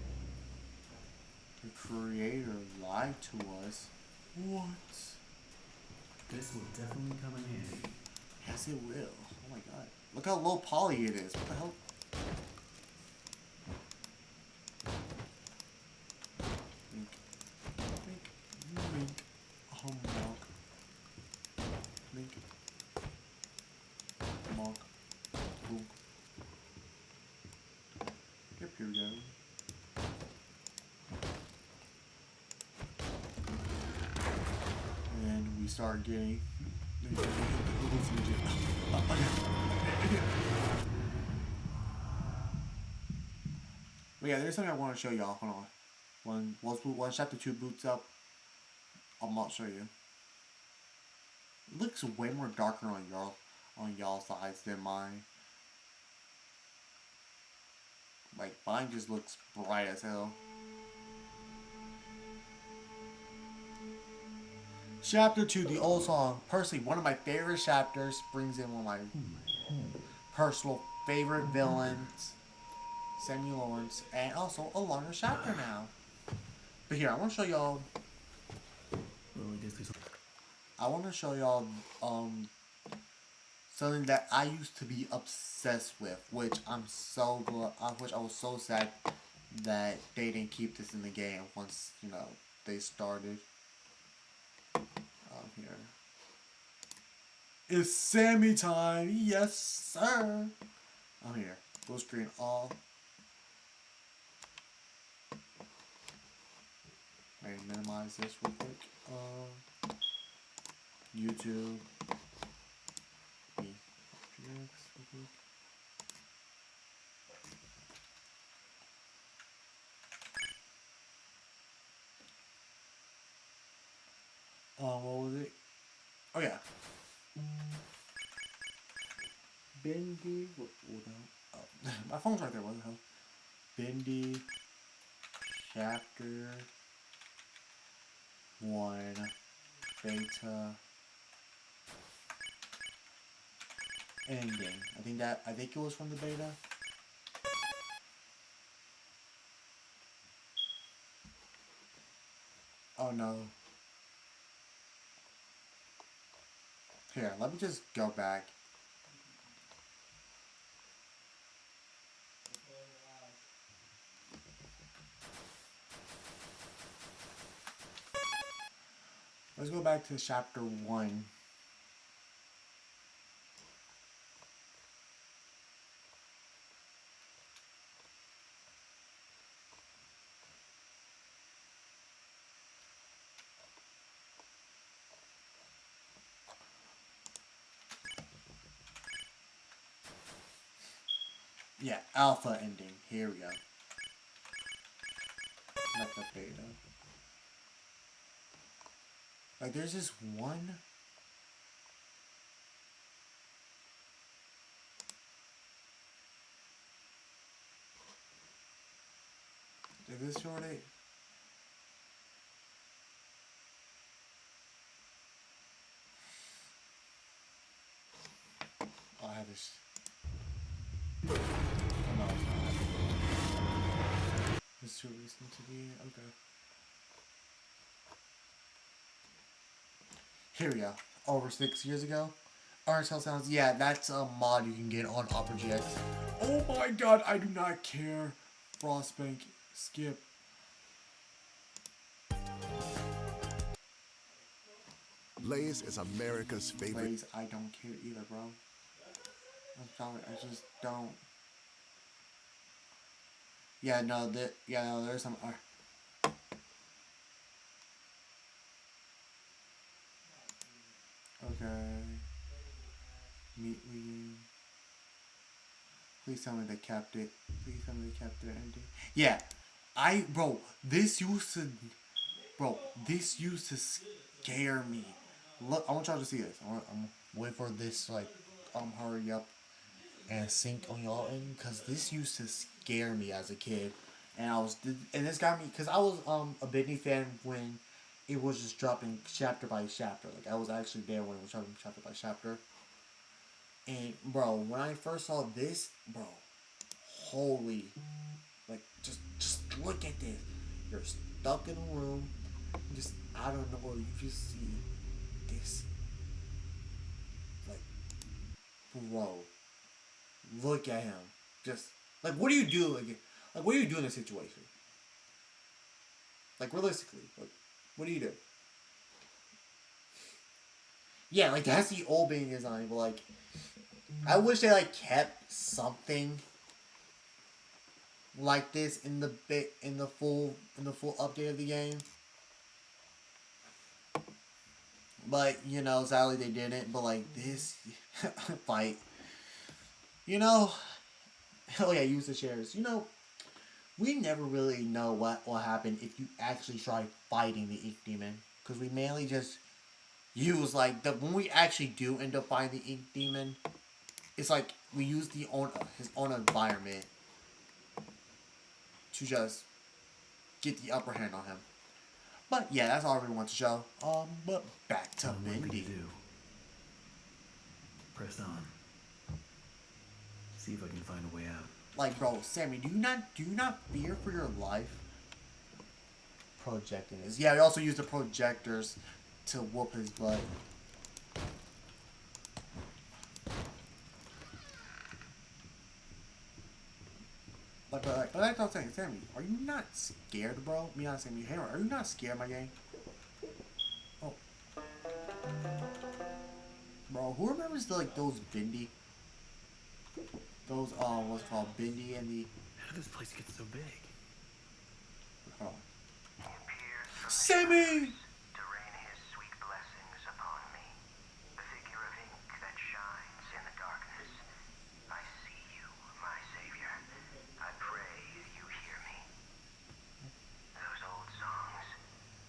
The creator lied to us. What? This will definitely come in handy. Yes, it will. Oh my god. Look how low poly it is. What the hell? Mink. Mink. Mink. Humbug. Mink. Mog. Boog. Yep, here we go. And we start getting. But yeah, there's something I want to show y'all. Hold on. Once chapter 2 boots up, I'll not show you. It looks way more darker on y'all's sides than mine. Like mine just looks bright as hell. Chapter 2, the old song. Personally, one of my favorite chapters. Brings in one of my personal favorite villains, Samuel Lawrence, and also a longer chapter now. But here, I want to show y'all. Well, I guess there's. I want to show y'all something that I used to be obsessed with, which which I was so sad that they didn't keep this in the game once they started. Here. It's Sammy time, yes sir. I'm here. Full screen all. Let me minimize this real quick. YouTube. Me. Objects, real quick. What was it? Oh yeah. Bendy. What the hell? Oh, my phone's right there. What the hell? Bendy. Chapter 1. Beta. Ending. I think it was from the beta. Oh no. Here, let me just go back. Let's go back to chapter 1. Yeah, alpha ending. Here we go. Not the beta. Like, there's this one. Is this short 8? this. Oh, no, it's not. It's too recent to be. Okay. Here we go. Over 6 years ago. RSL sounds. Yeah, that's a mod you can get on Opera GX. Oh my god, I do not care. Frostbank. Skip. Lay's is America's favorite. Lay's, I don't care either, bro. I'm sorry, I just don't. Yeah, no, there's some. Okay. Meet you. Please tell me they kept it. Please tell me they kept their ending. Yeah, this used to scare me. Look, I want y'all to see this. I'm waiting for this hurry up and sync on y'all end, because this used to scare me as a kid, and this got me because I was a Bendy fan when it was just dropping chapter by chapter. Like, I was actually there when it was dropping chapter by chapter. And bro, when I first saw this, bro, holy, like, just look at this. You're stuck in a room, just out of nowhere, you just see this. Like, bro, look at him. Just like, what do you do? Like, what do you do in this situation? Like, realistically, like, what do you do? Yeah, like, that's the old Bendy design, but like, I wish they like kept something like this in the full update of the game. But, you know, sadly they didn't. But like this fight, you know, oh yeah, use the shares. You know, we never really know what will happen if you actually try fighting the Ink Demon, because we mainly just use like when we actually do end up fighting the Ink Demon, it's like we use his own environment to just get the upper hand on him. But yeah, that's all I really want to show. But back to Bendy. Press on. See if I can find a way out. Like, bro, Sammy, do you not fear for your life? Projecting this. Yeah, we also use the projectors to whoop his butt. But that's what I'm saying, Sammy, are you not scared, bro? Me not Sammy, Hammer, are you not scared, my gang? Oh. Bro, who remembers those Bendy? Those, what's it called? Bendy and the... How did this place get so big? Hold on. Sammy! To rain his sweet blessings upon me, the figure of ink that shines in the darkness. I see you, my savior. I pray you hear me. Those old songs,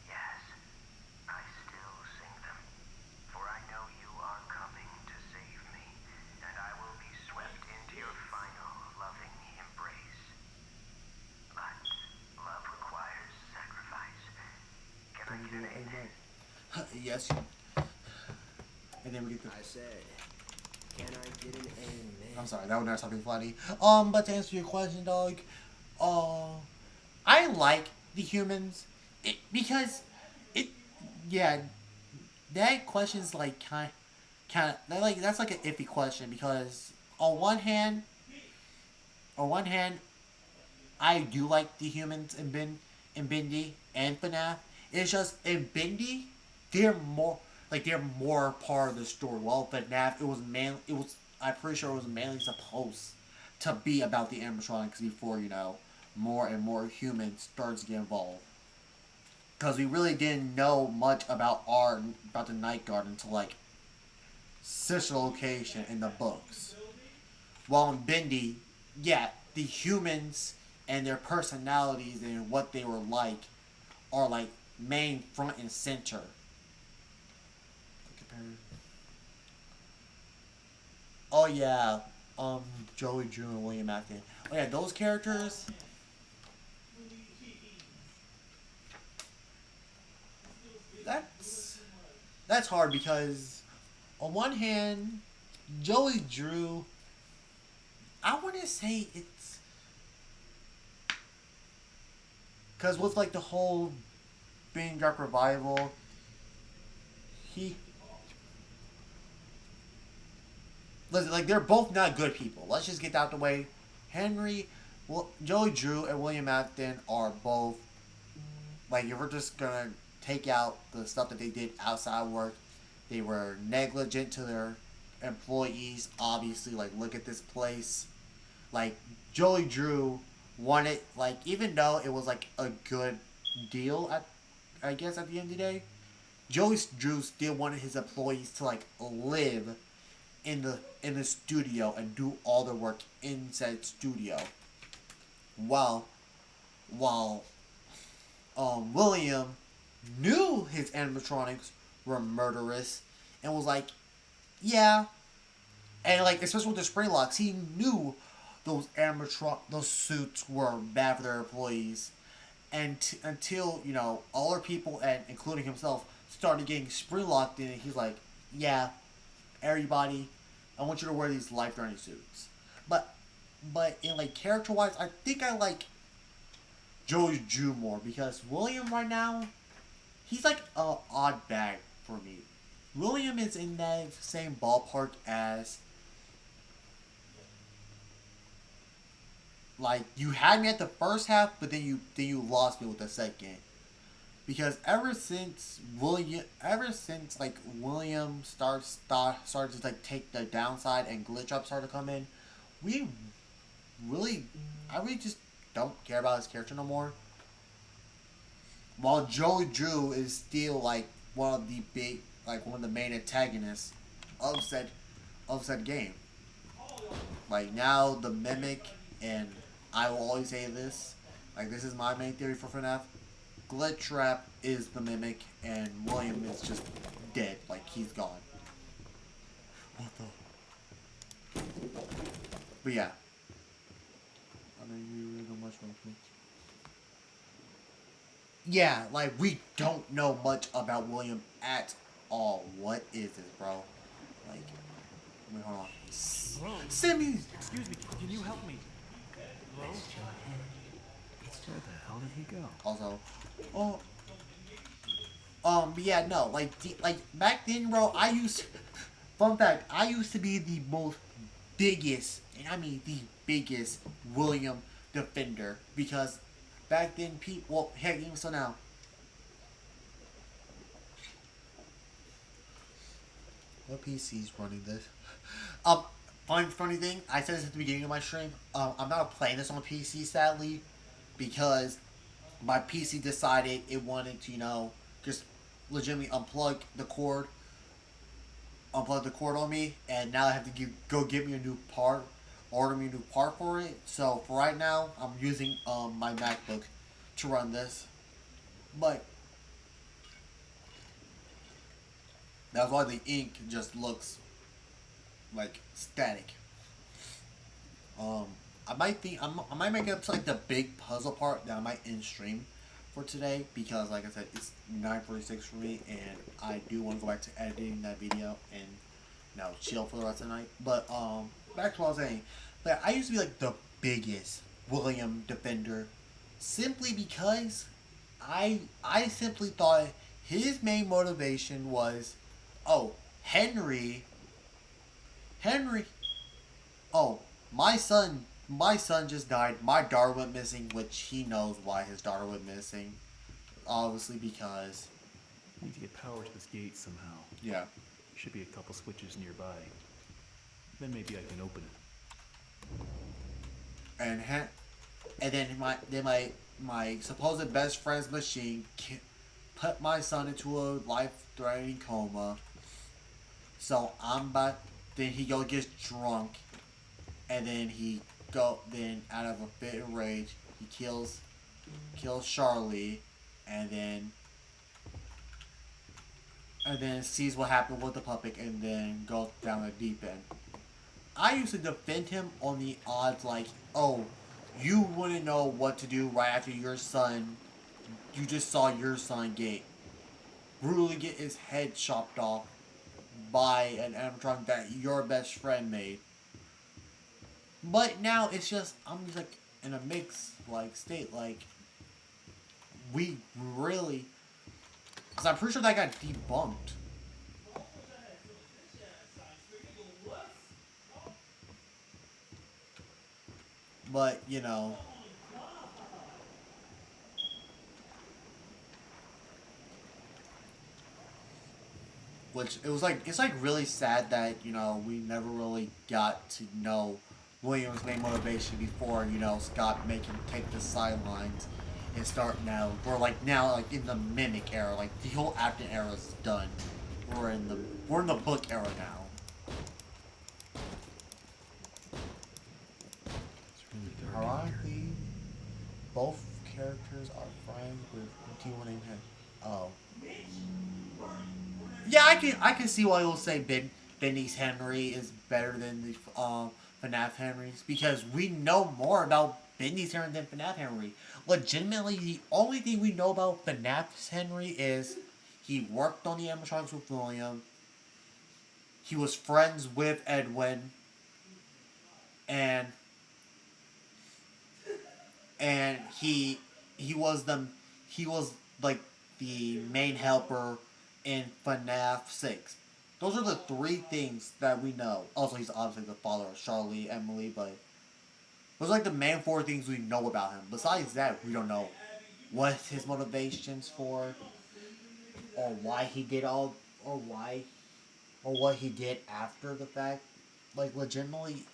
yes, I still sing them. For I know you are coming to save me, and I will be swept into your final loving embrace. But love requires sacrifice. Can I get an amen? Yes. And then we get the... I said, can I get an amen? I'm sorry, that was not something funny. But to answer your question, dog, I like the humans, because that question's like kind of that's like an iffy question, because on one hand, I do like the humans in Bendy and FNAF. It's just in Bendy, they're more part of the story. While FNAF, I'm pretty sure it was mainly supposed to be about the animatronics before, you know, more and more humans starts to get involved. Because we really didn't know much about the Night Guard until like Sister Location in the books. While in Bendy, yeah, the humans and their personalities and what they were like are like main front and center. Oh yeah, Joey Drew and William Afton. Oh yeah, those characters. That's hard, because on one hand, Joey Drew I wouldn't say it's because with like the whole being Dark revival, he listen like they're both not good people. Let's just get that out the way. Henry, well, Joey Drew and William Afton are both like if we're just gonna take out the stuff that they did outside work, they were negligent to their employees. Obviously, like look at this place. Like Joey Drew wanted like even though it was like a good deal at I guess at the end of the day, Joey Drew still wanted his employees to like live in the studio and do all their work in said studio. While while William knew his animatronics were murderous and was like, yeah. And like especially with the spray locks, he knew those suits were bad for their employees. And until, you know, all our people and including himself started getting spring locked in, he's like, yeah, everybody, I want you to wear these life threatening suits. But in like character wise, I think I like Joey Drew more because William right now, he's like a odd bag for me. William is in that same ballpark as like you had me at the first half, but then you lost me with the second. Because ever since like William started to like take the downside and glitch up started to come in, we I really just don't care about his character no more. While Joey Drew is still like one of the main antagonists of said game. Like now the Mimic, and I will always say this, like this is my main theory for FNAF. Glitch Trap is the Mimic, and William is just dead. Like he's gone. What the? But yeah. I mean, you really know much about me. Yeah, like we don't know much about William at all. What is this, bro? Like, wait, hold on. Bro, Send me. excuse me, can you help me? Hello? Where the hell did he go? Also, but yeah, no, like back then, bro. Fun fact, I used to be the most biggest, and I mean the biggest William defender because back then, people, well, heck, even so now. What PC's running this? Funny thing, I said this at the beginning of my stream. I'm not playing this on PC, sadly, because my PC decided it wanted to, you know, just legitimately unplug the cord on me, and now I have to go get me a new part, order me a new part for it. So for right now, I'm using my MacBook to run this, but that's why the ink just looks like static. I might make it up to like the big puzzle part that I might end stream for today because, like I said, it's 9:46 for me, and I do want to go back to editing that video and, you know, chill for the rest of the night. But back to what I was saying. But I used to be like the biggest William defender, simply because I simply thought his main motivation was, oh, Henry, oh, my son just died. My daughter went missing, which he knows why his daughter went missing. Obviously because... I need to get power to this gate somehow. Yeah. Should be a couple switches nearby. Then maybe I can open it. And then my supposed best friend's machine put my son into a life-threatening coma. So then he gets drunk, and then out of a fit of rage, he kills Charlie, and then sees what happened with the puppet, and then goes down the deep end. I used to defend him on the odds like, oh, you wouldn't know what to do right after you just saw your son brutally get his head chopped off by an animatronic that your best friend made. But now it's just I'm just like in a mixed like state. Like we really, because I'm pretty sure that got debunked. But you know, which it was like it's like really sad that we never really got to know Williams' main motivation before Scott make him take the sidelines and start now. We're like now like in the mimic era, like the whole acting era is done. We're in the book era now. It's really dark in here. Ironically, both characters are friends with T1 and him. Oh. Yeah, I can see why you'll say Bendy's Henry is better than the FNAF Henry's, because we know more about Bendy's Henry than FNAF Henry. Legitimately, the only thing we know about FNAF's Henry is he worked on the animatronics with William. He was friends with Edwin, and he was like the main helper in FNAF 6. Those are the three things that we know. Also, he's obviously the father of Charlie, Emily, but those are like the main four things we know about him. Besides that, we don't know what his motivations for, or why he did all, or what he did after the fact. Like, legitimately,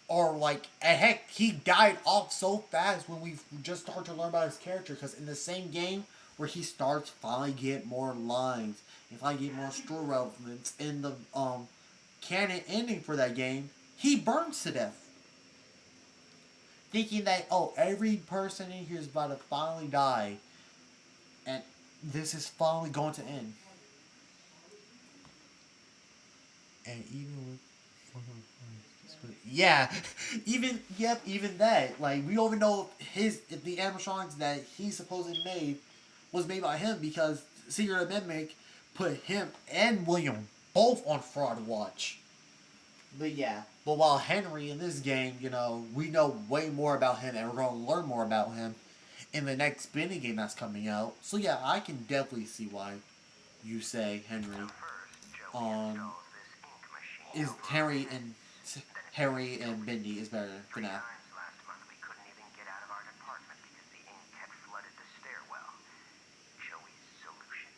or like, and heck, he died off so fast when we just start to learn about his character. Because in the same game where he starts finally get more lines and finally get more story relevance in the canon ending for that game, he burns to death, thinking that every person in here is about to finally die, and this is finally going to end. And even with yeah, even that. Like, we don't even know if the animatronics that he supposedly made was made by him, because Secret Mimic put him and William both on fraud watch. But yeah, but while Henry in this game, we know way more about him, and we're gonna learn more about him in the next Bendy game that's coming out. So yeah, I can definitely see why you say Henry. Is Harry and Bendy is better than FNAF. Last month we couldn't even get out of our department because the ink had flooded the stairwell. Joey's solution: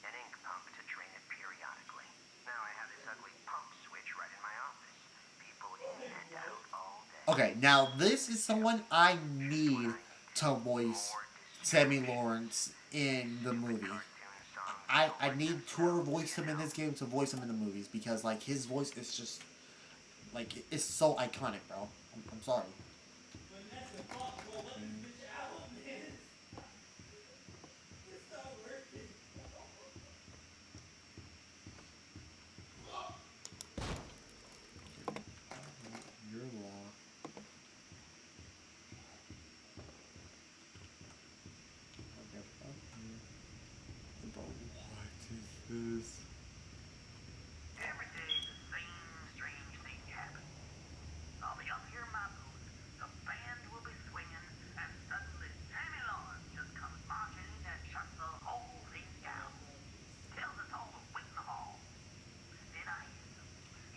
an ink pump to drain it periodically. Now I have this ugly pump switch right in my office. People in and out all day. Okay, now this is someone I need to voice Sammy Lawrence in the movie. I need to voice him in this game to voice him in the movies, because like his voice is just like it's so iconic, bro. I'm sorry. You're lost. Bro, what is this? Every day the same strange thing happens. I'll be up here in my booth, the band will be swinging, and suddenly Sammy Lawrence just comes marching in and shuts the whole thing down. Tells us all to wait in the hall. Then I hit him.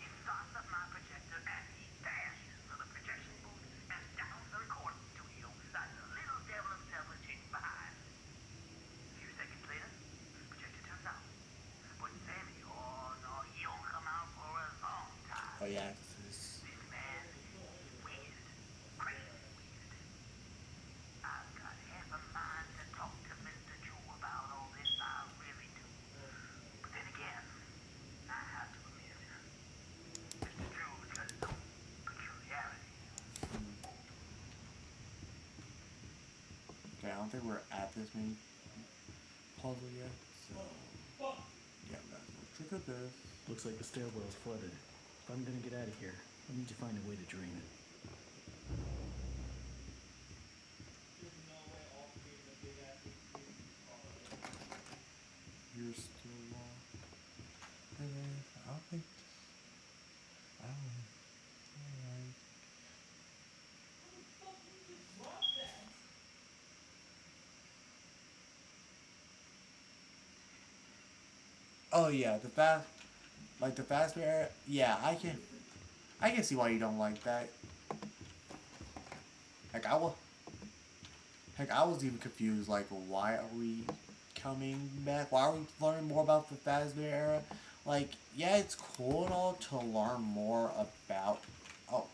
He starts up my projector and he dashes to the projection booth and down to the recording studio like the little devil himself was chasing behind. A few seconds later, the projector turns out. But Sammy, oh no, he don't come out for a long time. Oh yeah, This man is weird. Crazy weird. I've got half a mind to talk to Mr. Drew about all this, I really do. But then again, I have to admit, Mr. Drew's got his own peculiarities. okay. I don't think we're at this main puzzle yet. So yeah, that's no trick of this. Looks like the stairwell's flooded. If I'm gonna get out of here, I need to find a way to drain it. You're still lost. I don't think. I don't. Oh yeah, the fast area. Yeah, I can see why you don't like that. Heck, I was even confused. Like, why are we coming back? Why are we learning more about the Phasma era? Like, yeah, it's cool and all to learn more about. Oh,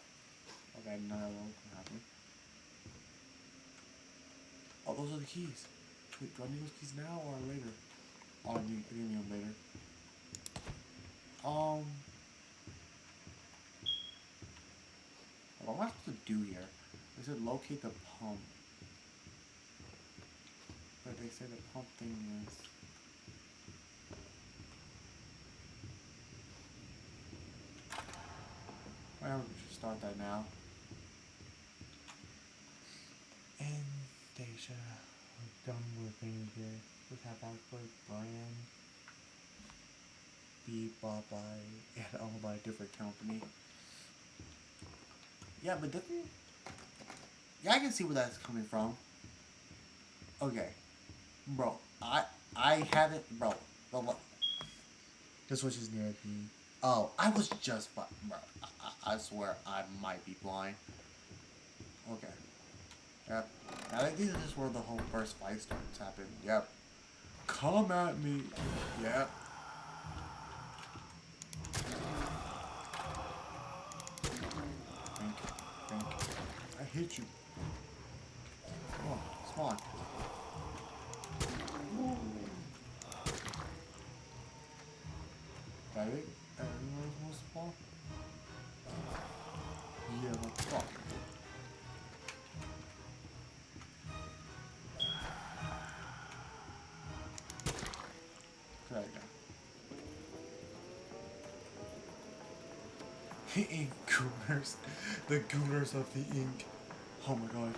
okay, none of those can happen. Oh, those are the keys. Wait, do I need those keys now or later? Oh, I need them later. What am I supposed to do here? They said locate the pump. But they say the pump thing is... Well, we should start that now. And they should have done with things here. We have output brand be bought by and owned by a different company. Yeah, but doesn't... Yeah, I can see where that's coming from. Okay. Bro, I haven't... Bro, the switch is near me. Oh, I was just... Bro, I swear I might be blind. Okay. Yep. I think this is where the whole first fight starts happening. Yep. Come at me. Yep. Think. I hit you. Come on. Spawn. Got it? Everyone's gonna spawn? Yeah, what the fuck? There you go. The ink gooners. The gooners of the ink. Oh my god.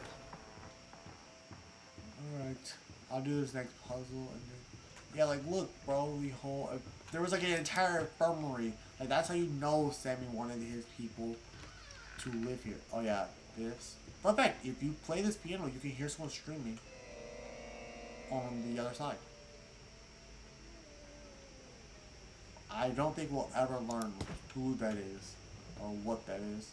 Alright. I'll do this next puzzle and then... Yeah, like, look, bro, there was like an entire infirmary. Like, that's how you know Sammy wanted his people to live here. Oh yeah, this. Fun fact, if you play this piano, you can hear someone screaming on the other side. I don't think we'll ever learn who that is or what that is.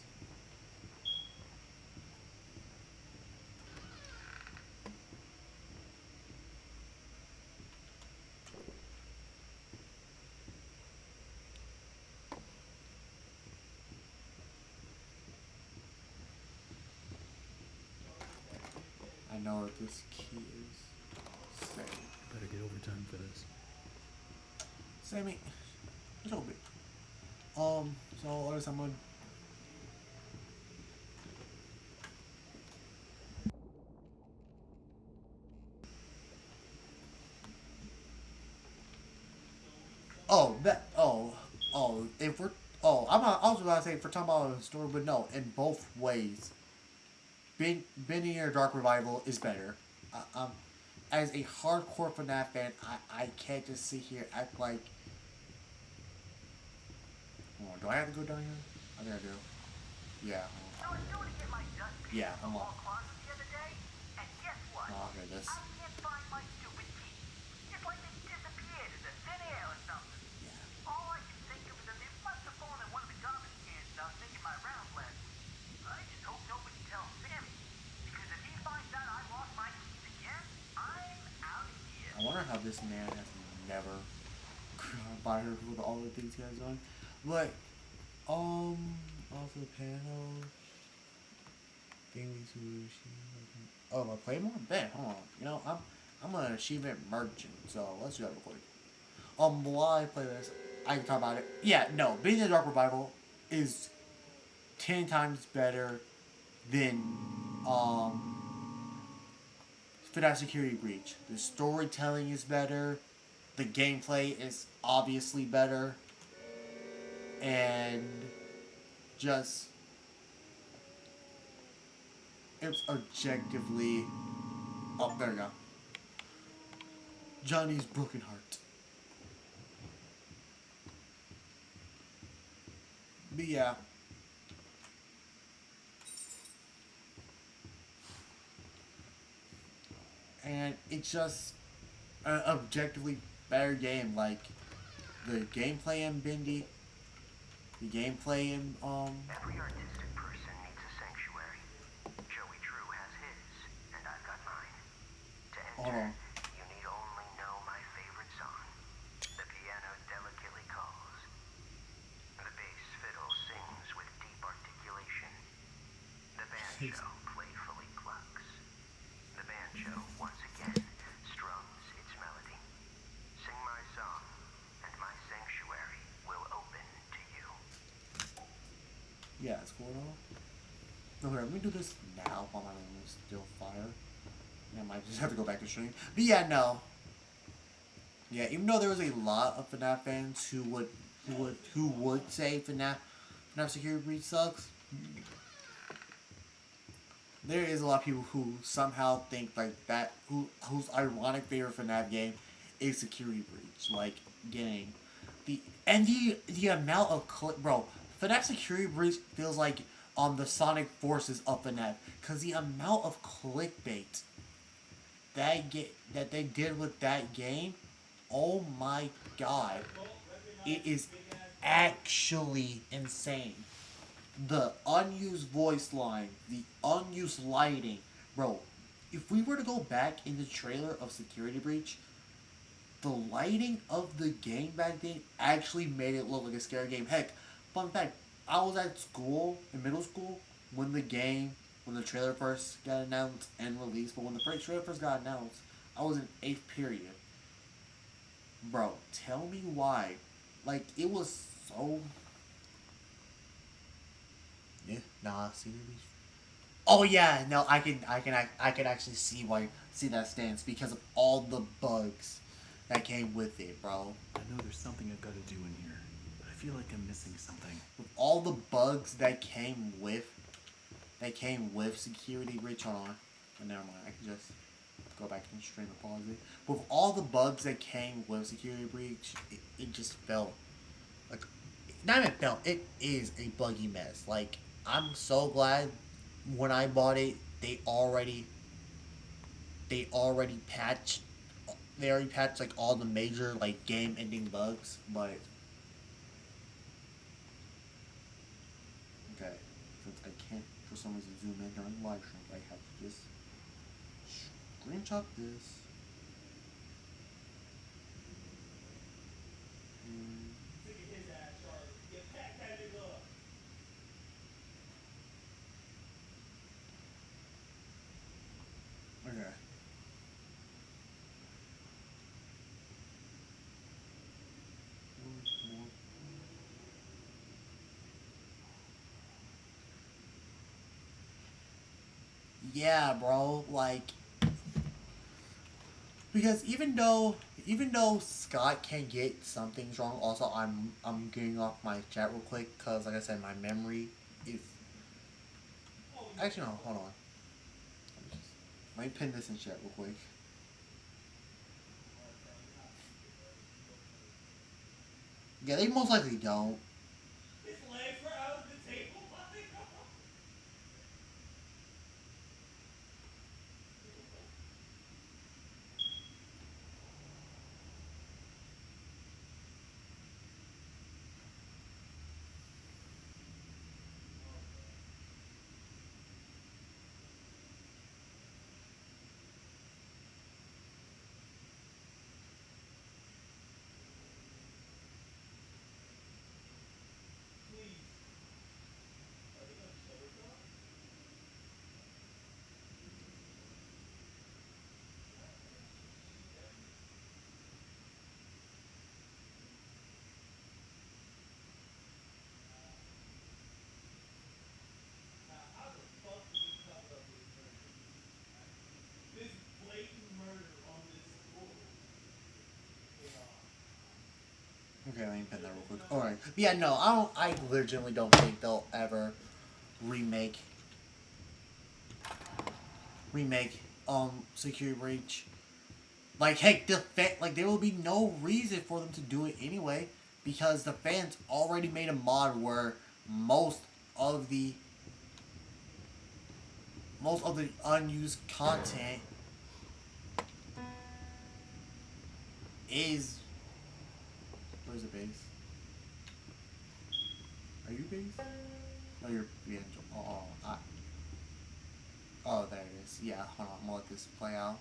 I know what this key is. Sammy. Better get overtime for this. Sammy. A little bit. So what is someone? If we're, I was about to say, if we're talking about the story, but no, in both ways. Bendy or Dark Revival is better. As a hardcore FNAF fan, I can't just sit here and act like... Hold on, do I have to go down here? I think I do. Yeah. So I was going to get my dust piece Yeah, from the unlock. wall closet the other day, and guess what? Oh, okay, this. I can't find my stupid key. Just like they disappeared into thin air or something. Yeah. All I can think of is that they must have fallen in one of the garbage cans when I was making my rounds last week. I just hope nobody tells Sammy, because if he finds out I lost my keys again, I'm out of here. I wonder how this man has never fired with all the things he has done. But, also panel. Oh, am I playing more? Bet, hold on. You know, I'm an achievement merchant, so let's do that real quick. While I play this, I can talk about it. Yeah, no, Being the Dark Revival is 10 times better than, FNAF Security Breach. The storytelling is better. The gameplay is obviously better. And just... it's objectively... Oh, there we go. Johnny's Broken Heart. But yeah. And it's just an objectively better game. Like, the gameplay in Bendy, the gameplay in Every artistic person needs a sanctuary. Joey Drew has his, and I've got mine. To hold enter, on. you need only know my favorite song. The piano delicately calls. The bass fiddle sings with deep articulation. The banjo playfully plucks. The banjo, once again, strums its melody. Sing my song, and my sanctuary will open to you. Yeah, it's cool though. No, here, let me do this now while my room is still fire. I might just have to go back to stream. But yeah, no. Yeah, even though there was a lot of FNAF fans who would say FNAF Security Breach sucks, there is a lot of people who somehow think like that whose ironic favorite FNAF game is Security Breach. Like getting the amount of bro, FNAF Security Breach feels like the Sonic Forces of FNAF, because the amount of clickbait that they did with that game, oh my god, it is actually insane. The unused voice line, the unused lighting, bro. If we were to go back in the trailer of Security Breach, the lighting of the game back then actually made it look like a scary game. Heck, fun fact, I was at school, in middle school, when the trailer first got announced and released, but when the first trailer first got announced, I was in 8th period. Bro, tell me why. Like, it was so... Yeah, nah, Security Breach. Oh yeah, no, I can actually see that stance because of all the bugs that came with it, bro. I know there's something I've got to do in here, but I feel like I'm missing something. With all the bugs that came with Security Breach, hold on. Oh, never mind, I can just go back and stream and pause it. With all the bugs that came with Security Breach, it just felt like, not even felt, it is a buggy mess. Like, I'm so glad when I bought it, they already patched like all the major like game ending bugs, but okay, since I can't for some reason zoom in during live stream, I have to just screenshot this. Look at his ass, Charlie. You pack that nigga up. Okay. Yeah, bro, like, because even though Scott can get some things wrong, also I'm getting off my chat real quick because, like I said, my memory is actually no, hold on. Let me pin this in chat real quick. Yeah, they most likely don't. His legs were out of the table. How the fuck did we cover up this murder? This blatant murder on this school. Okay, let me pin that real quick. Alright. Yeah, no, I legitimately don't think they'll ever remake Security Breach. Like, heck, there will be no reason for them to do it anyway, because the fans already made a mod where most of the unused content is Where's the base? Are you base? No, you're the angel. Oh, there it is. Yeah, hold on. I'm gonna let this play out.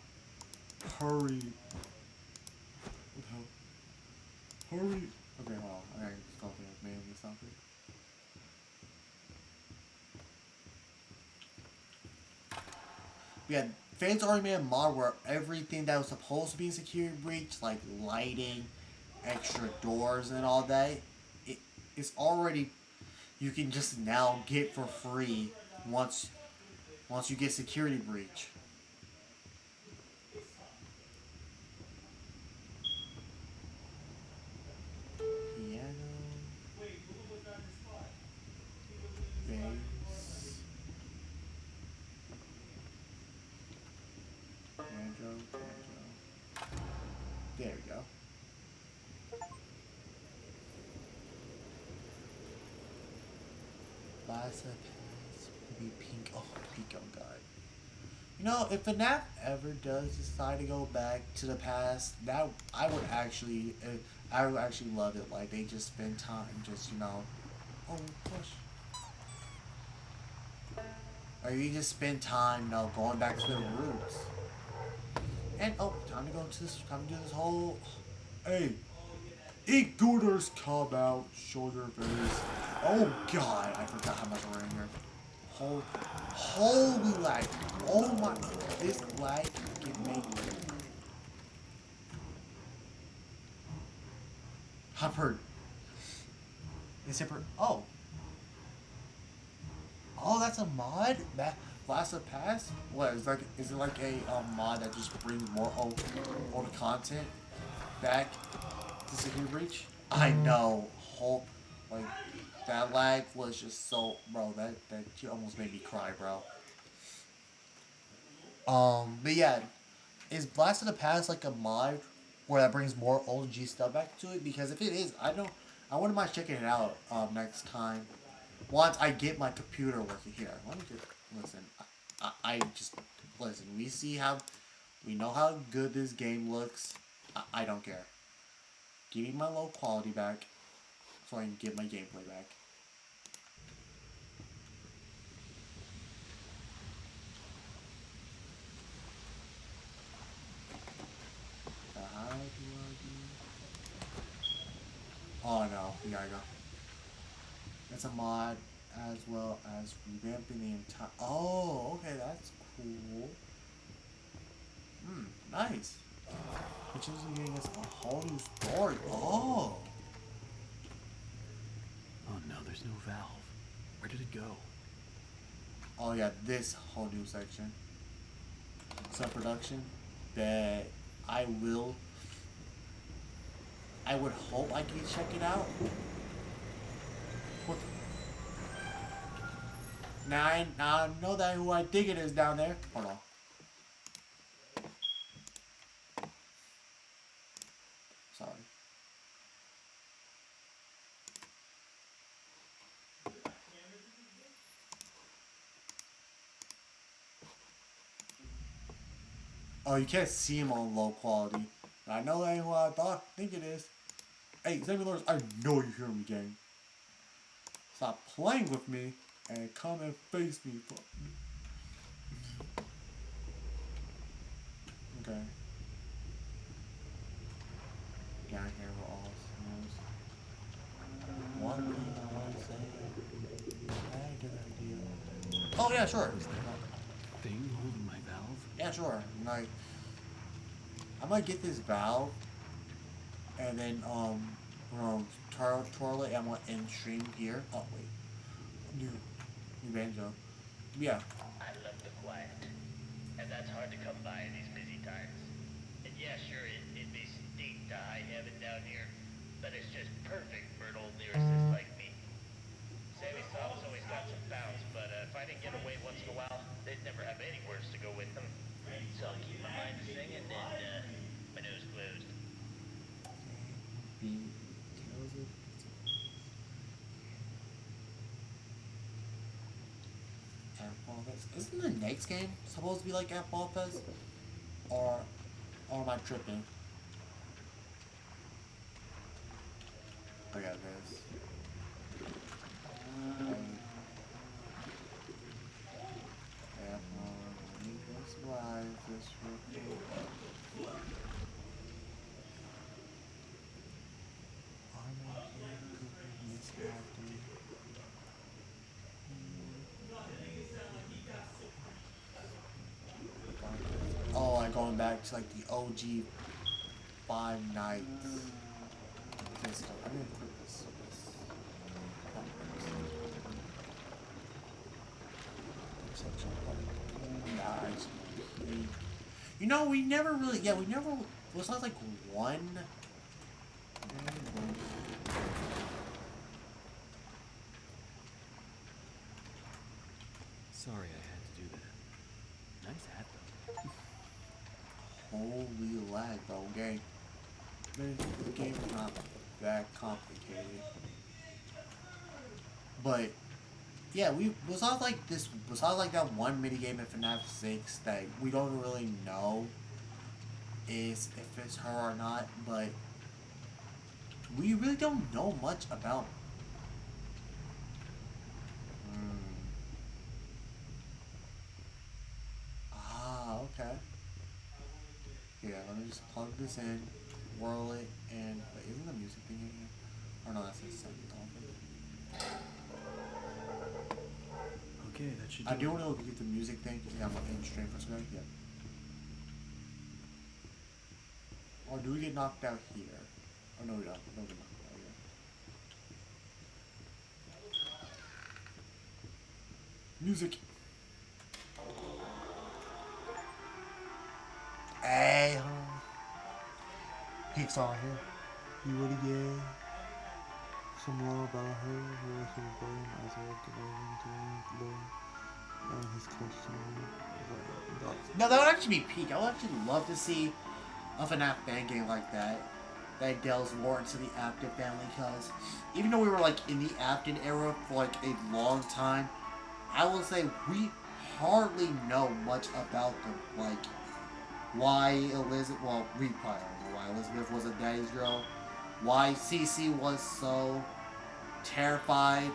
Hurry. Hurry. Okay, hold on. I gotta just go there. Maybe something. Yeah, fans already made a mod where everything that was supposed to be a security breach, like lighting, extra doors, and all that, it's already you can just now get for free once you get security breach. Piano, bass, banjo. There we go. Last pass will be pink. Oh, pink. Oh god. You know, if FNAF ever does decide to go back to the past, that I would actually love it. Like they just spend time, oh push. Or you just spend time, going back to the roots. And time to go to this. Time to do this whole. Hey, intruders come out. Show your face. Oh god, I forgot how much we're in here. Holy lag. Oh my, this lag can make me. I've heard. Is it oh, that's a mod? That Last of Pass? What is it like a mod that just brings more old content back to Security Breach? I know. Like that lag was just so, bro. That almost made me cry, bro. But yeah, is Blast of the Past like a mod where that brings more OG stuff back to it? Because if it is, I wouldn't mind checking it out next time. Once I get my computer working here. Let me just listen. I just listen. We know how good this game looks. I don't care. Give me my low quality back so I can get my gameplay back. How do I do? Oh no, we gotta go. It's a mod as well as revamping the entire. Oh, okay, that's cool. Nice. Which is giving us a whole new story. Oh. Oh no, there's no valve. Where did it go? Oh yeah, this whole new section. Some production that I would hope I can check it out. What? Now I know that who I think it is down there. Hold on. Sorry. Oh, you can't see him on low quality. I know that ain't who I think it is. Hey, Xavier Lawrence, I know you hear me, gang. Stop playing with me and come and face me. Okay. Down here with all smells. One thing I want to say. I had a good idea. Oh yeah, sure. Is that thing holding my valve? Yeah, sure. Like, I might get this valve, and then twirl it. I'm gonna end stream here. Oh wait, new banjo. Yeah. I love the quiet, and that's hard to come by in these busy times. And yeah, sure, it may stink to high heaven down here, but it's just perfect for an old lyricist like me. Sammy's songs always got some bounce, but if I didn't get away once in a while, they'd never have any words to go with them. So I'll keep my mind to singing and my nose closed. Isn't the next game supposed to be like at Ball Fest? Or am I tripping? this. Yeah, let me just live this real quick. Oh, like going back to like the OG Five Nights. This stuff. I'm gonna quit this. Nice. You know, we never really. Yeah, we never. It was not like one. Sorry I had to do that. Nice hat, though. Holy lag, bro. Game. The game's not that complicated. But yeah, besides like that one minigame in FNAF 6 that we don't really know is if it's her or not, but we really don't know much about. Okay. Yeah, let me just plug this in, whirl it, and wait, isn't the music thing in here? Or no, that's the sound. Okay, that should I do want to get the music thing because I'm in stream for a second. Yeah. Or do we get knocked out here? Oh no, we don't. No, we don't. Oh, yeah. Music. Hey, Pixar here. You would again. Some more about her, who was her brain as well delivering to Lord and his question. No, that would actually be peak. I would actually love to see a FNAF fan game like that. That delves more into the Afton family, because even though we were like in the Afton era for like a long time, I will say we hardly know much about them. Like, why Elizabeth, well, we probably don't know why Elizabeth was a daddy's girl, why Cece was so terrified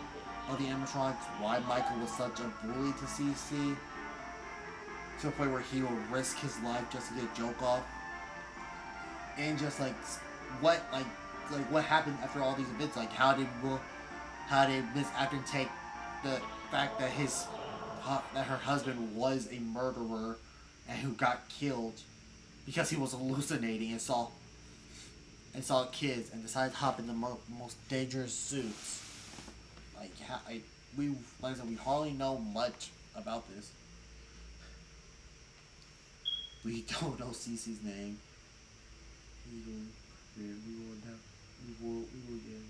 of the animatronics, why Michael was such a bully to Cece, to the point where he would risk his life just to get a joke off, and just like what what happened after all these events. Like, how did Miss Afton take the fact that her husband was a murderer and who got killed because he was hallucinating and saw kids and decided to hop in the most dangerous suits. Like I said, we hardly know much about this. We don't know Cece's name. We will get a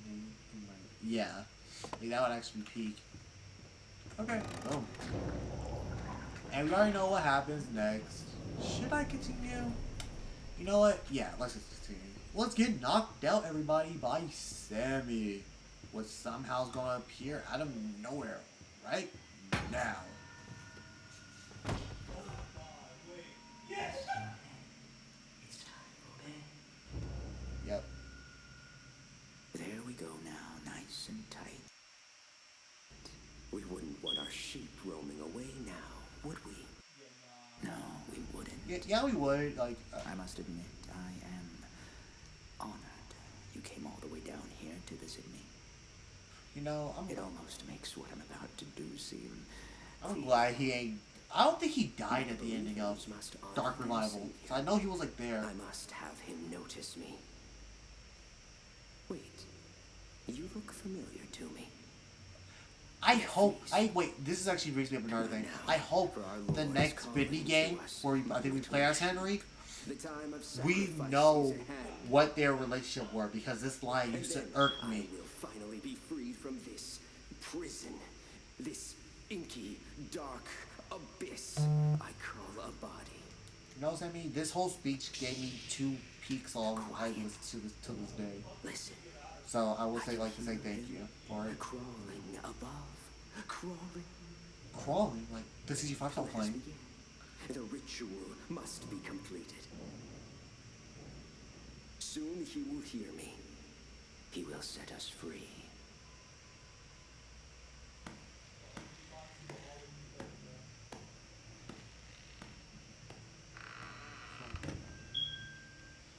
name in mind. Yeah, like that would actually peak. Okay, boom. And we already know what happens next. Should I continue? You know what? Yeah, let's just continue. Let's get knocked out, everybody, by Sammy, which somehow is gonna appear out of nowhere right now. Yes! Yep. There we go now, nice and tight. We wouldn't want our sheep roaming away now, would we? No, we wouldn't. Yeah, we would. Like, I must admit, I am honored you came all the way down here to visit me. You know, it almost makes what I'm about to do seem... I'm glad he ain't... I don't think he died at the ending of Dark Revival. So I know he was, like, there. I must have him notice me. Wait, you look familiar to me. I hope... Wait, this is actually brings me up another thing. I hope the next Bendy game, where I think we play as Henry, we know what their relationship were, because this line used to irk me. I will finally be freed from this prison, this inky, dark abyss I call a body. You know what I mean? This whole speech gave me 2 peaks on I listen to this day. Listen. So I would like to say thank you for it. Crawling above. Crawling. Crawling? Like, this is your 5 song playing. The ritual must be completed. Soon he will hear me. He will will set us free.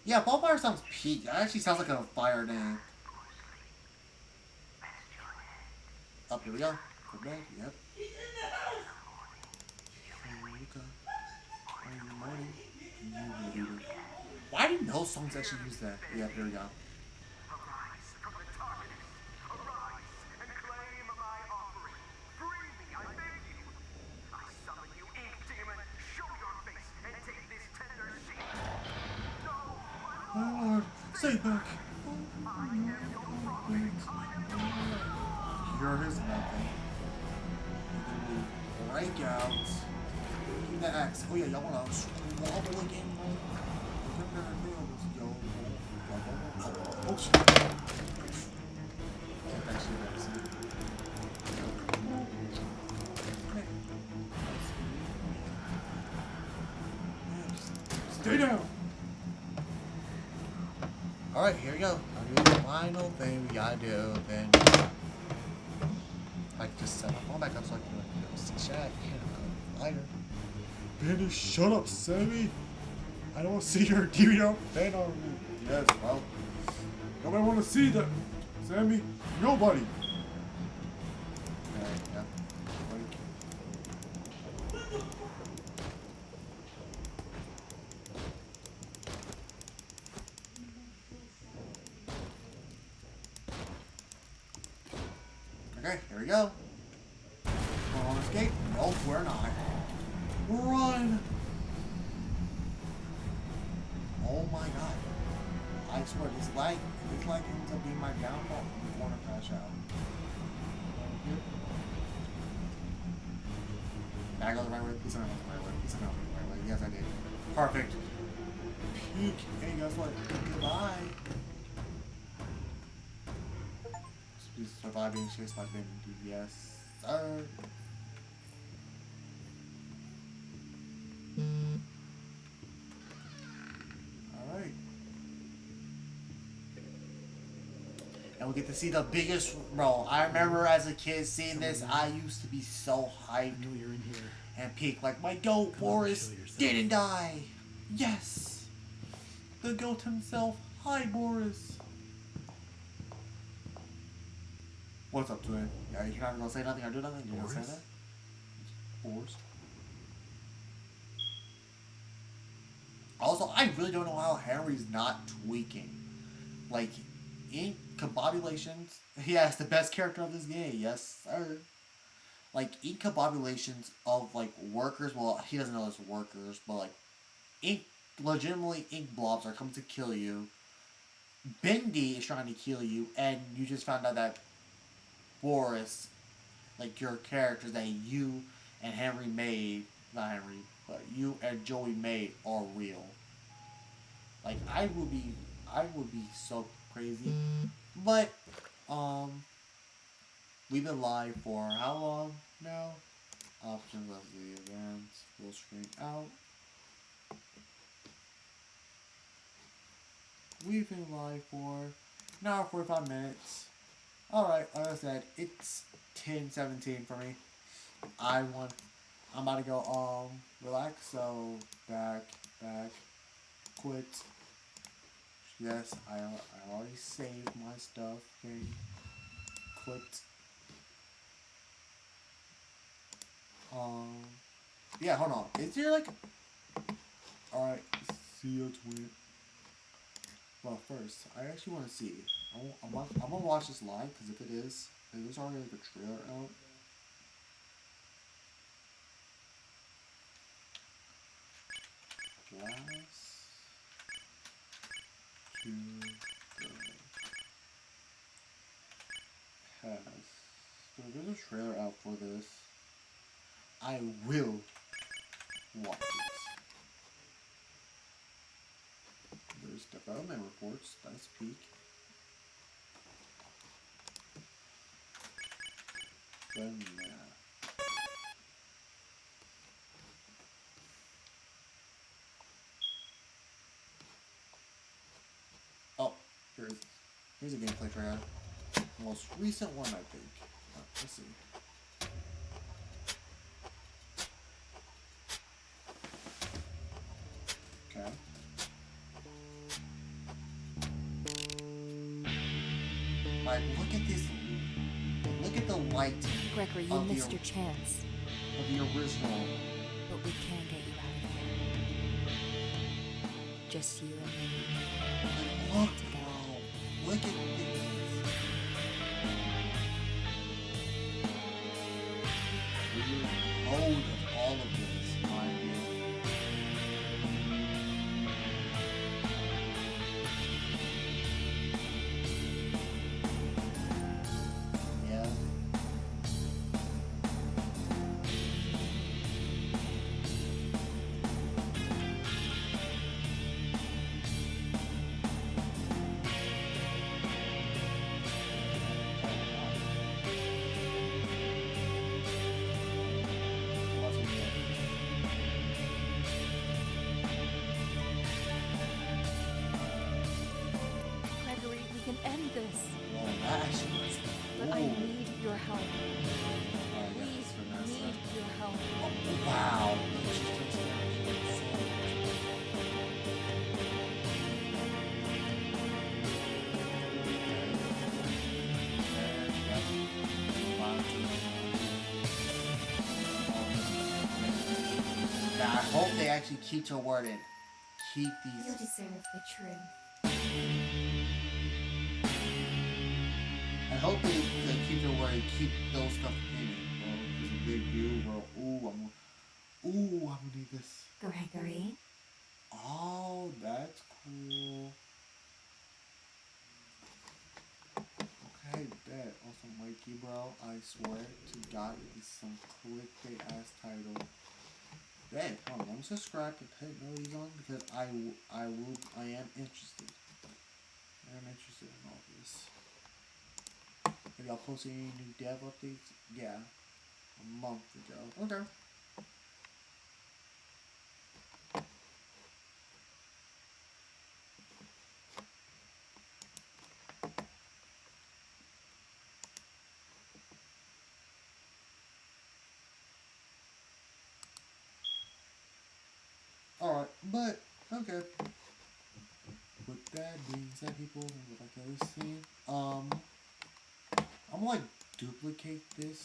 Yeah, Ballfire sounds peak. That actually sounds like a fire name. Up, here we go. Go bed, yep. Here we go. Morning. Why didn't those songs actually use that? Yep, here we go. Arise from the darkness. Arise and claim my offering. Free me, I beg you. I summon you, ink demon. Show your face and take this tender sheep. No, Oh Lord, stay back. Here is nothing. Break out. Give the axe. Oh yeah, y'all wanna squabble again? Oh shit. Stay down. Alright, here we go. I'll do the final thing we gotta do, then I can just set my phone back up so I can see chat and lighter. Bendy, shut up, Sammy! I don't want to see your DVD fan on me. Yes, well, nobody want to see that, Sammy. Nobody. Yeah. Okay, here we go. We're on escape. Nope, we're not. Run! Oh my god. I swear, this lag ends up being my downfall. I'm going to crash out. Did I go the right way? Please tell me I went the right way. Please tell me I went the right way. Yes, I did. Perfect. Peak. Hey, guess what? Goodbye. Please survive being chased by Bendy. Yes, sir. Alright. And we get to see the biggest bro. I remember as a kid seeing this, I used to be so hyped. I know you're in here. And peak like my goat Boris didn't die. Yes. The goat himself. Hi Boris. What's up, twin? Yeah, you're not gonna say nothing or do nothing? You're gonna say that? Boris. Also, I really don't know how Henry's not tweaking. Like, in Combobulations, yeah, it's the best character of this game. Yes, sir. Like, in Combobulations of, like, workers, well, he doesn't know it's workers, but, like, legitimately ink blobs are coming to kill you. Bendy is trying to kill you, and you just found out that Boris, like, your characters that you and Henry made, not Henry, but you and Joey made are real. Like, I would be so crazy. But, we've been live for how long now? Options of the events, full screen out. We've been live for an hour 45 minutes. Alright, like I said, it's 10:17 for me. I'm about to go, relax, so, back, quit. Yes, I already saved my stuff, okay, quit. Yeah, hold on, is there, like, alright, see you, twin. Well, first, I actually want to see, I'm gonna watch this live, because if there's already, like, a trailer out. Last to go pass. So if there's a trailer out for this, I will watch it. There's development reports. That's peak. Then oh, here it is. Here's a gameplay trailer. The most recent one, I think. Let's see. Okay. Like, look at this. Look at the light. Gregory, you missed your chance. Of the original. But we can get you out of here. Just you and me. Like, look, bro. Look at this. Hold of all of this, mind you. Yeah. Gregory, we can end this. Oh, that actually was But I cool. need your help. Oh, yeah, Please that's Vanessa. need your help. Oh, wow. She's doing so much. Now, I hope they actually keep to word and keep these. You deserve the truth. I hope they keep their word and keep those stuff in it, bro. Because if they do, bro, I'm gonna need this. Gregory? Oh, that's cool. Okay, bet. Also, Mikey, bro, I swear to God, it is some clickbait ass title. Bet, hold on, let me subscribe to Pet Noise on because I am interested. I am interested in all this. Have y'all posted any new dev updates? Yeah, a month ago. Okay. Alright, but, okay. With that being said, people, we'll go back to this scene. I'm gonna, like, duplicate this.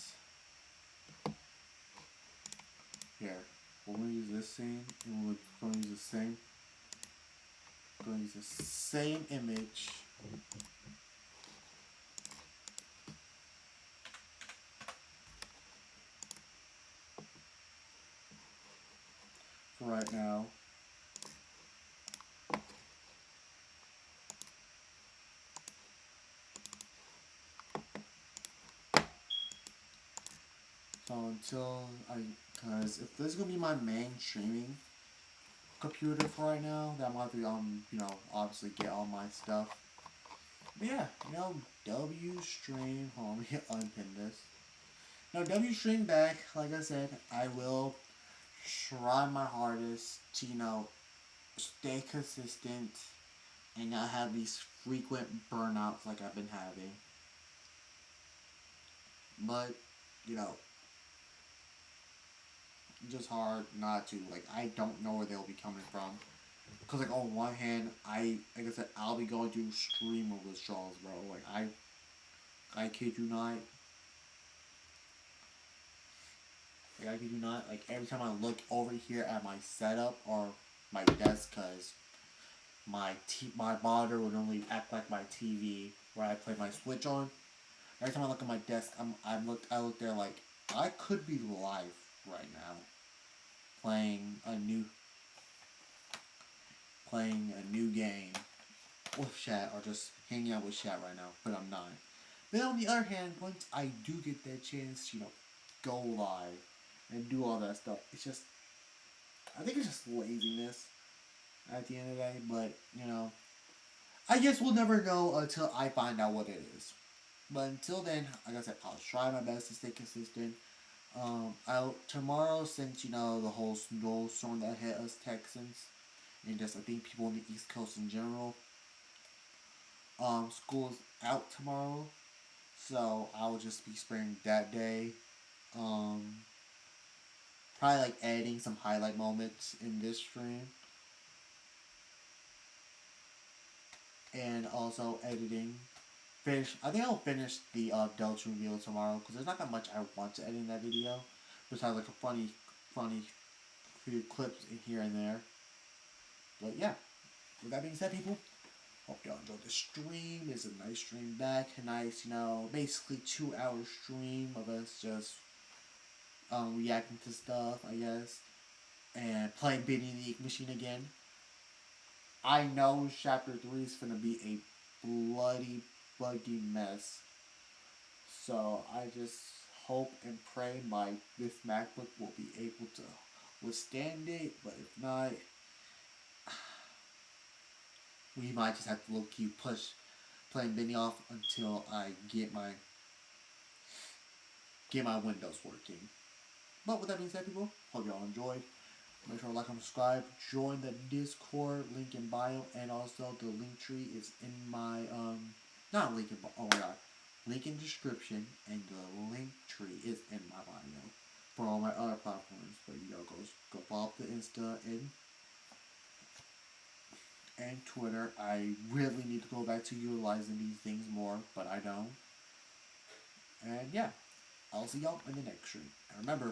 Here. We're gonna use this scene, and we're gonna use the same. We're gonna use the same image. For right now. So until because if this is gonna be my main streaming computer for right now, that might be you know, obviously get all my stuff. But yeah, you know, W stream. Hold on, let me unpin this. Now W stream back. Like I said, I will try my hardest to, you know, stay consistent and not have these frequent burnouts like I've been having. But, you know, just hard not to. Like, I don't know where they'll be coming from. Because, like, on one hand, like I said, I'll be going through streamer withdrawals, bro. Like, I kid you not. Like, I kid you not. Like, every time I look over here at my setup or my desk, because my monitor would normally act like my TV where I play my Switch on. Every time I look at my desk, I look there like I could be live right now, playing a new game with chat or just hanging out with chat right now, but I'm not. But on the other hand, once I do get that chance to, you know, go live and do all that stuff, it's just, I think it's just laziness at the end of the day, but, you know, I guess we'll never know until I find out what it is. But until then, like I said, I'll try my best to stay consistent. Tomorrow, since, you know, the whole snowstorm that hit us Texans, and just, I think, people on the East Coast in general, School's out tomorrow, so I'll just be sparing that day. Um, Probably like editing some highlight moments in this stream, and also editing. Finish. I think I'll finish the Delta reveal tomorrow because there's not that much I want to edit in that video, besides like a funny few clips in here and there. But yeah, with that being said, people, hope y'all enjoyed the stream. It's a nice stream back, a nice, basically 2 hour stream of us just reacting to stuff, I guess, and playing Bendy the Ink Machine again. I know Chapter 3 is gonna be a bloody, buggy mess. So I just hope and pray this MacBook will be able to withstand it. But if not, we might just have to low key push playing Bendy off until I get my Windows working. But with that being said, people, hope y'all enjoyed. Make sure to like and subscribe. Join the Discord, link in bio, and also the link tree is in my not link in oh my god, link in description, and the link tree is in my bio for all my other platforms. But go follow up the Insta and Twitter. I really need to go back to utilizing these things more, but I don't. And yeah, I'll see y'all in the next stream. And remember,